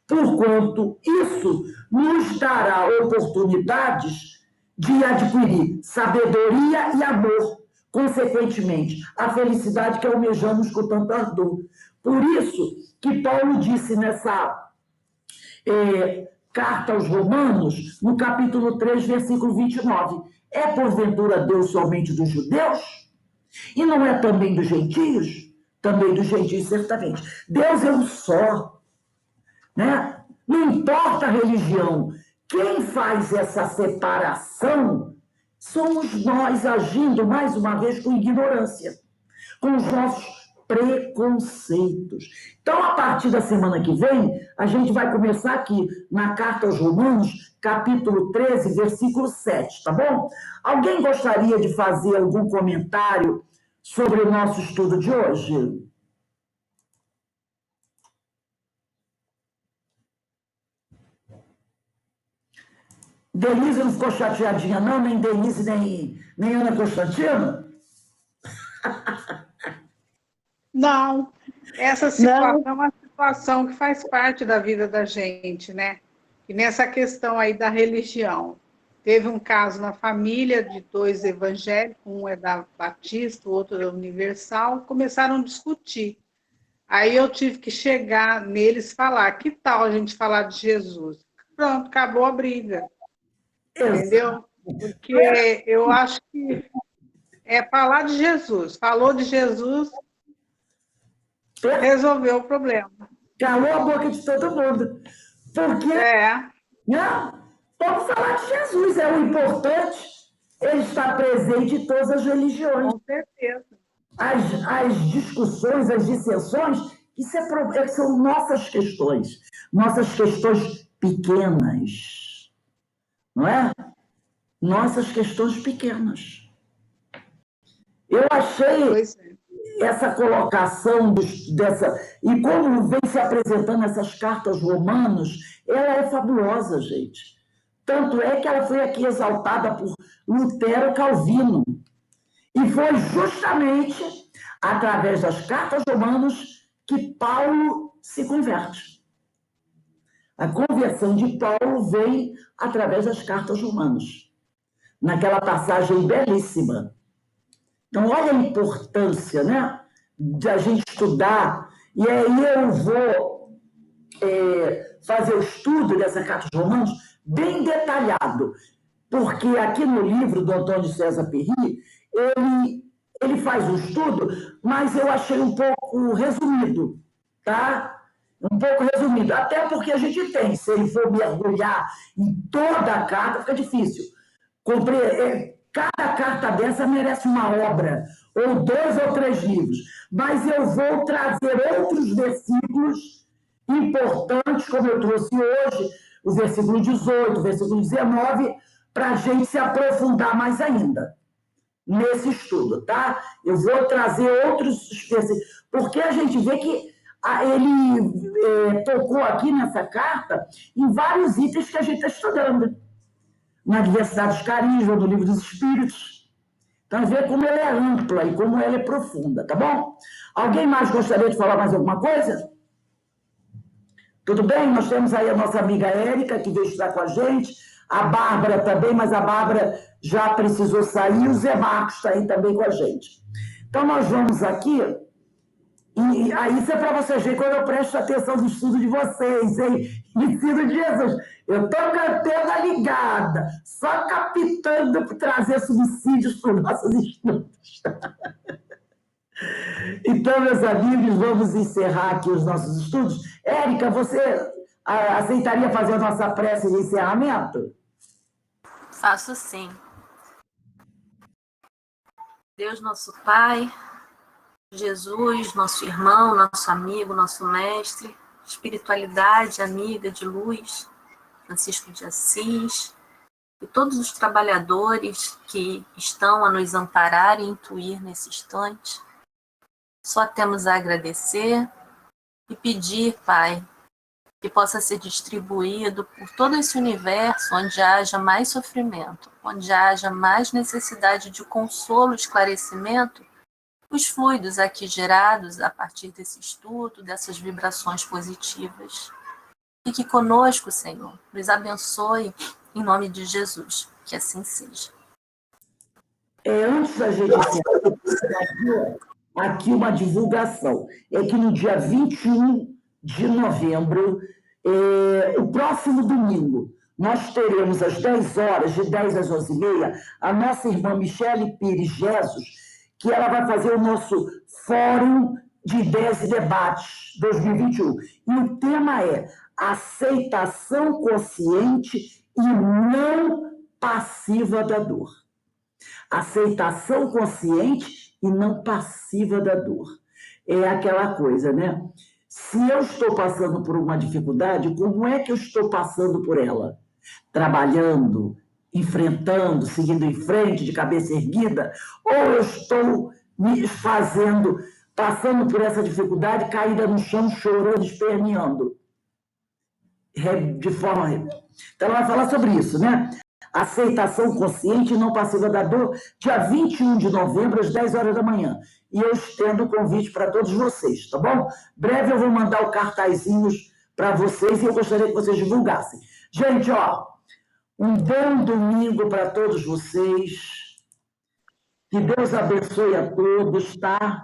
Porquanto isso nos dará oportunidades de adquirir sabedoria e amor, consequentemente, a felicidade que almejamos com tanto ardor. Por isso que Paulo disse nessa carta aos Romanos, no capítulo 3, versículo 29, é porventura Deus somente dos judeus? E não é também dos gentios? Também dos gentios, certamente. Deus é um só, né? Não importa a religião. Quem faz essa separação somos nós, agindo, mais uma vez, com ignorância, com os nossos preconceitos. Então, a partir da semana que vem, a gente vai começar aqui na Carta aos Romanos, capítulo 13, versículo 7, tá bom? Alguém gostaria de fazer algum comentário sobre o nosso estudo de hoje? Denise não ficou chateadinha, não? Nem Denise, nem Ana Constantino? Não, essa situação é uma situação que faz parte da vida da gente, né? E nessa questão aí da religião. Teve um caso na família de dois evangélicos, um é da Batista, o outro é Universal, começaram a discutir. Aí eu tive que chegar neles e falar: que tal a gente falar de Jesus? Pronto, acabou a briga. Entendeu? Porque eu acho que é falar de Jesus. Falou de Jesus, resolveu o problema. Calou a boca de todo mundo. Porque não, vamos falar de Jesus, é o importante. Ele está presente em todas as religiões. Com certeza. as discussões, as dissensões, são nossas questões pequenas, não é? Nossas questões pequenas. Eu achei essa colocação e como vem se apresentando essas cartas romanas, ela é fabulosa, gente. Tanto é que ela foi aqui exaltada por Lutero Calvino. E foi justamente através das cartas romanas que Paulo se converte. A conversão de Paulo vem através das cartas romanas, naquela passagem belíssima. Então, olha a importância, né, de a gente estudar. E aí eu vou fazer o estudo dessa carta de Romanos bem detalhado, porque aqui no livro do Antônio César Perry, ele faz um estudo, mas eu achei um pouco resumido, tá? Um pouco resumido, até porque a gente tem, se ele for mergulhar em toda a carta, fica difícil. Cada carta dessa merece uma obra, ou 2 ou 3 livros, mas eu vou trazer outros versículos importantes, como eu trouxe hoje, o versículo 18, o versículo 19, para a gente se aprofundar mais ainda nesse estudo, tá? Eu vou trazer outros versículos, porque a gente vê que ele tocou aqui nessa carta em vários itens que a gente está estudando. Na diversidade dos carismas, no livro dos Espíritos. Então, vê como ela é ampla e como ela é profunda, tá bom? Alguém mais gostaria de falar mais alguma coisa? Tudo bem? Nós temos aí a nossa amiga Érica, que veio estar com a gente, a Bárbara também, mas a Bárbara já precisou sair, e o Zé Marcos está aí também com a gente. Então, nós vamos aqui, e aí isso é para vocês verem quando eu presto atenção no estudo de vocês, hein? Ensino de Jesus. Eu estou cantando ligada, só captando para trazer subsídios para os nossos estudos. Então, meus amigos, vamos encerrar aqui os nossos estudos. Érica, você aceitaria fazer a nossa prece de encerramento? Faço sim. Deus, nosso Pai, Jesus, nosso irmão, nosso amigo, nosso mestre, espiritualidade, amiga de luz, Francisco de Assis, e todos os trabalhadores que estão a nos amparar e intuir nesse instante. Só temos a agradecer e pedir, Pai, que possa ser distribuído por todo esse universo onde haja mais sofrimento, onde haja mais necessidade de consolo, esclarecimento, os fluidos aqui gerados a partir desse estudo, dessas vibrações positivas. Fique conosco, Senhor, nos abençoe, em nome de Jesus, que assim seja. Antes da gente encerrar, aqui uma divulgação. É que no dia 21 de novembro, o próximo domingo, nós teremos às 10 horas, de 10 às 11h30, a nossa irmã Michele Pires Jesus, que ela vai fazer o nosso Fórum de Ideias e Debates 2021. E o tema é aceitação consciente e não passiva da dor. Aceitação consciente e não passiva da dor. É aquela coisa, né? Se eu estou passando por uma dificuldade, como é que eu estou passando por ela? Trabalhando, enfrentando, seguindo em frente, de cabeça erguida, ou eu estou me passando por essa dificuldade, caída no chão, chorando, esperneando? De forma... Então, ela vai falar sobre isso, né? Aceitação consciente e não passiva da dor, dia 21 de novembro, às 10 horas da manhã. E eu estendo o convite para todos vocês, tá bom? Breve eu vou mandar o cartazinhos para vocês e eu gostaria que vocês divulgassem. Gente, ó, um bom domingo para todos vocês. Que Deus abençoe a todos, tá?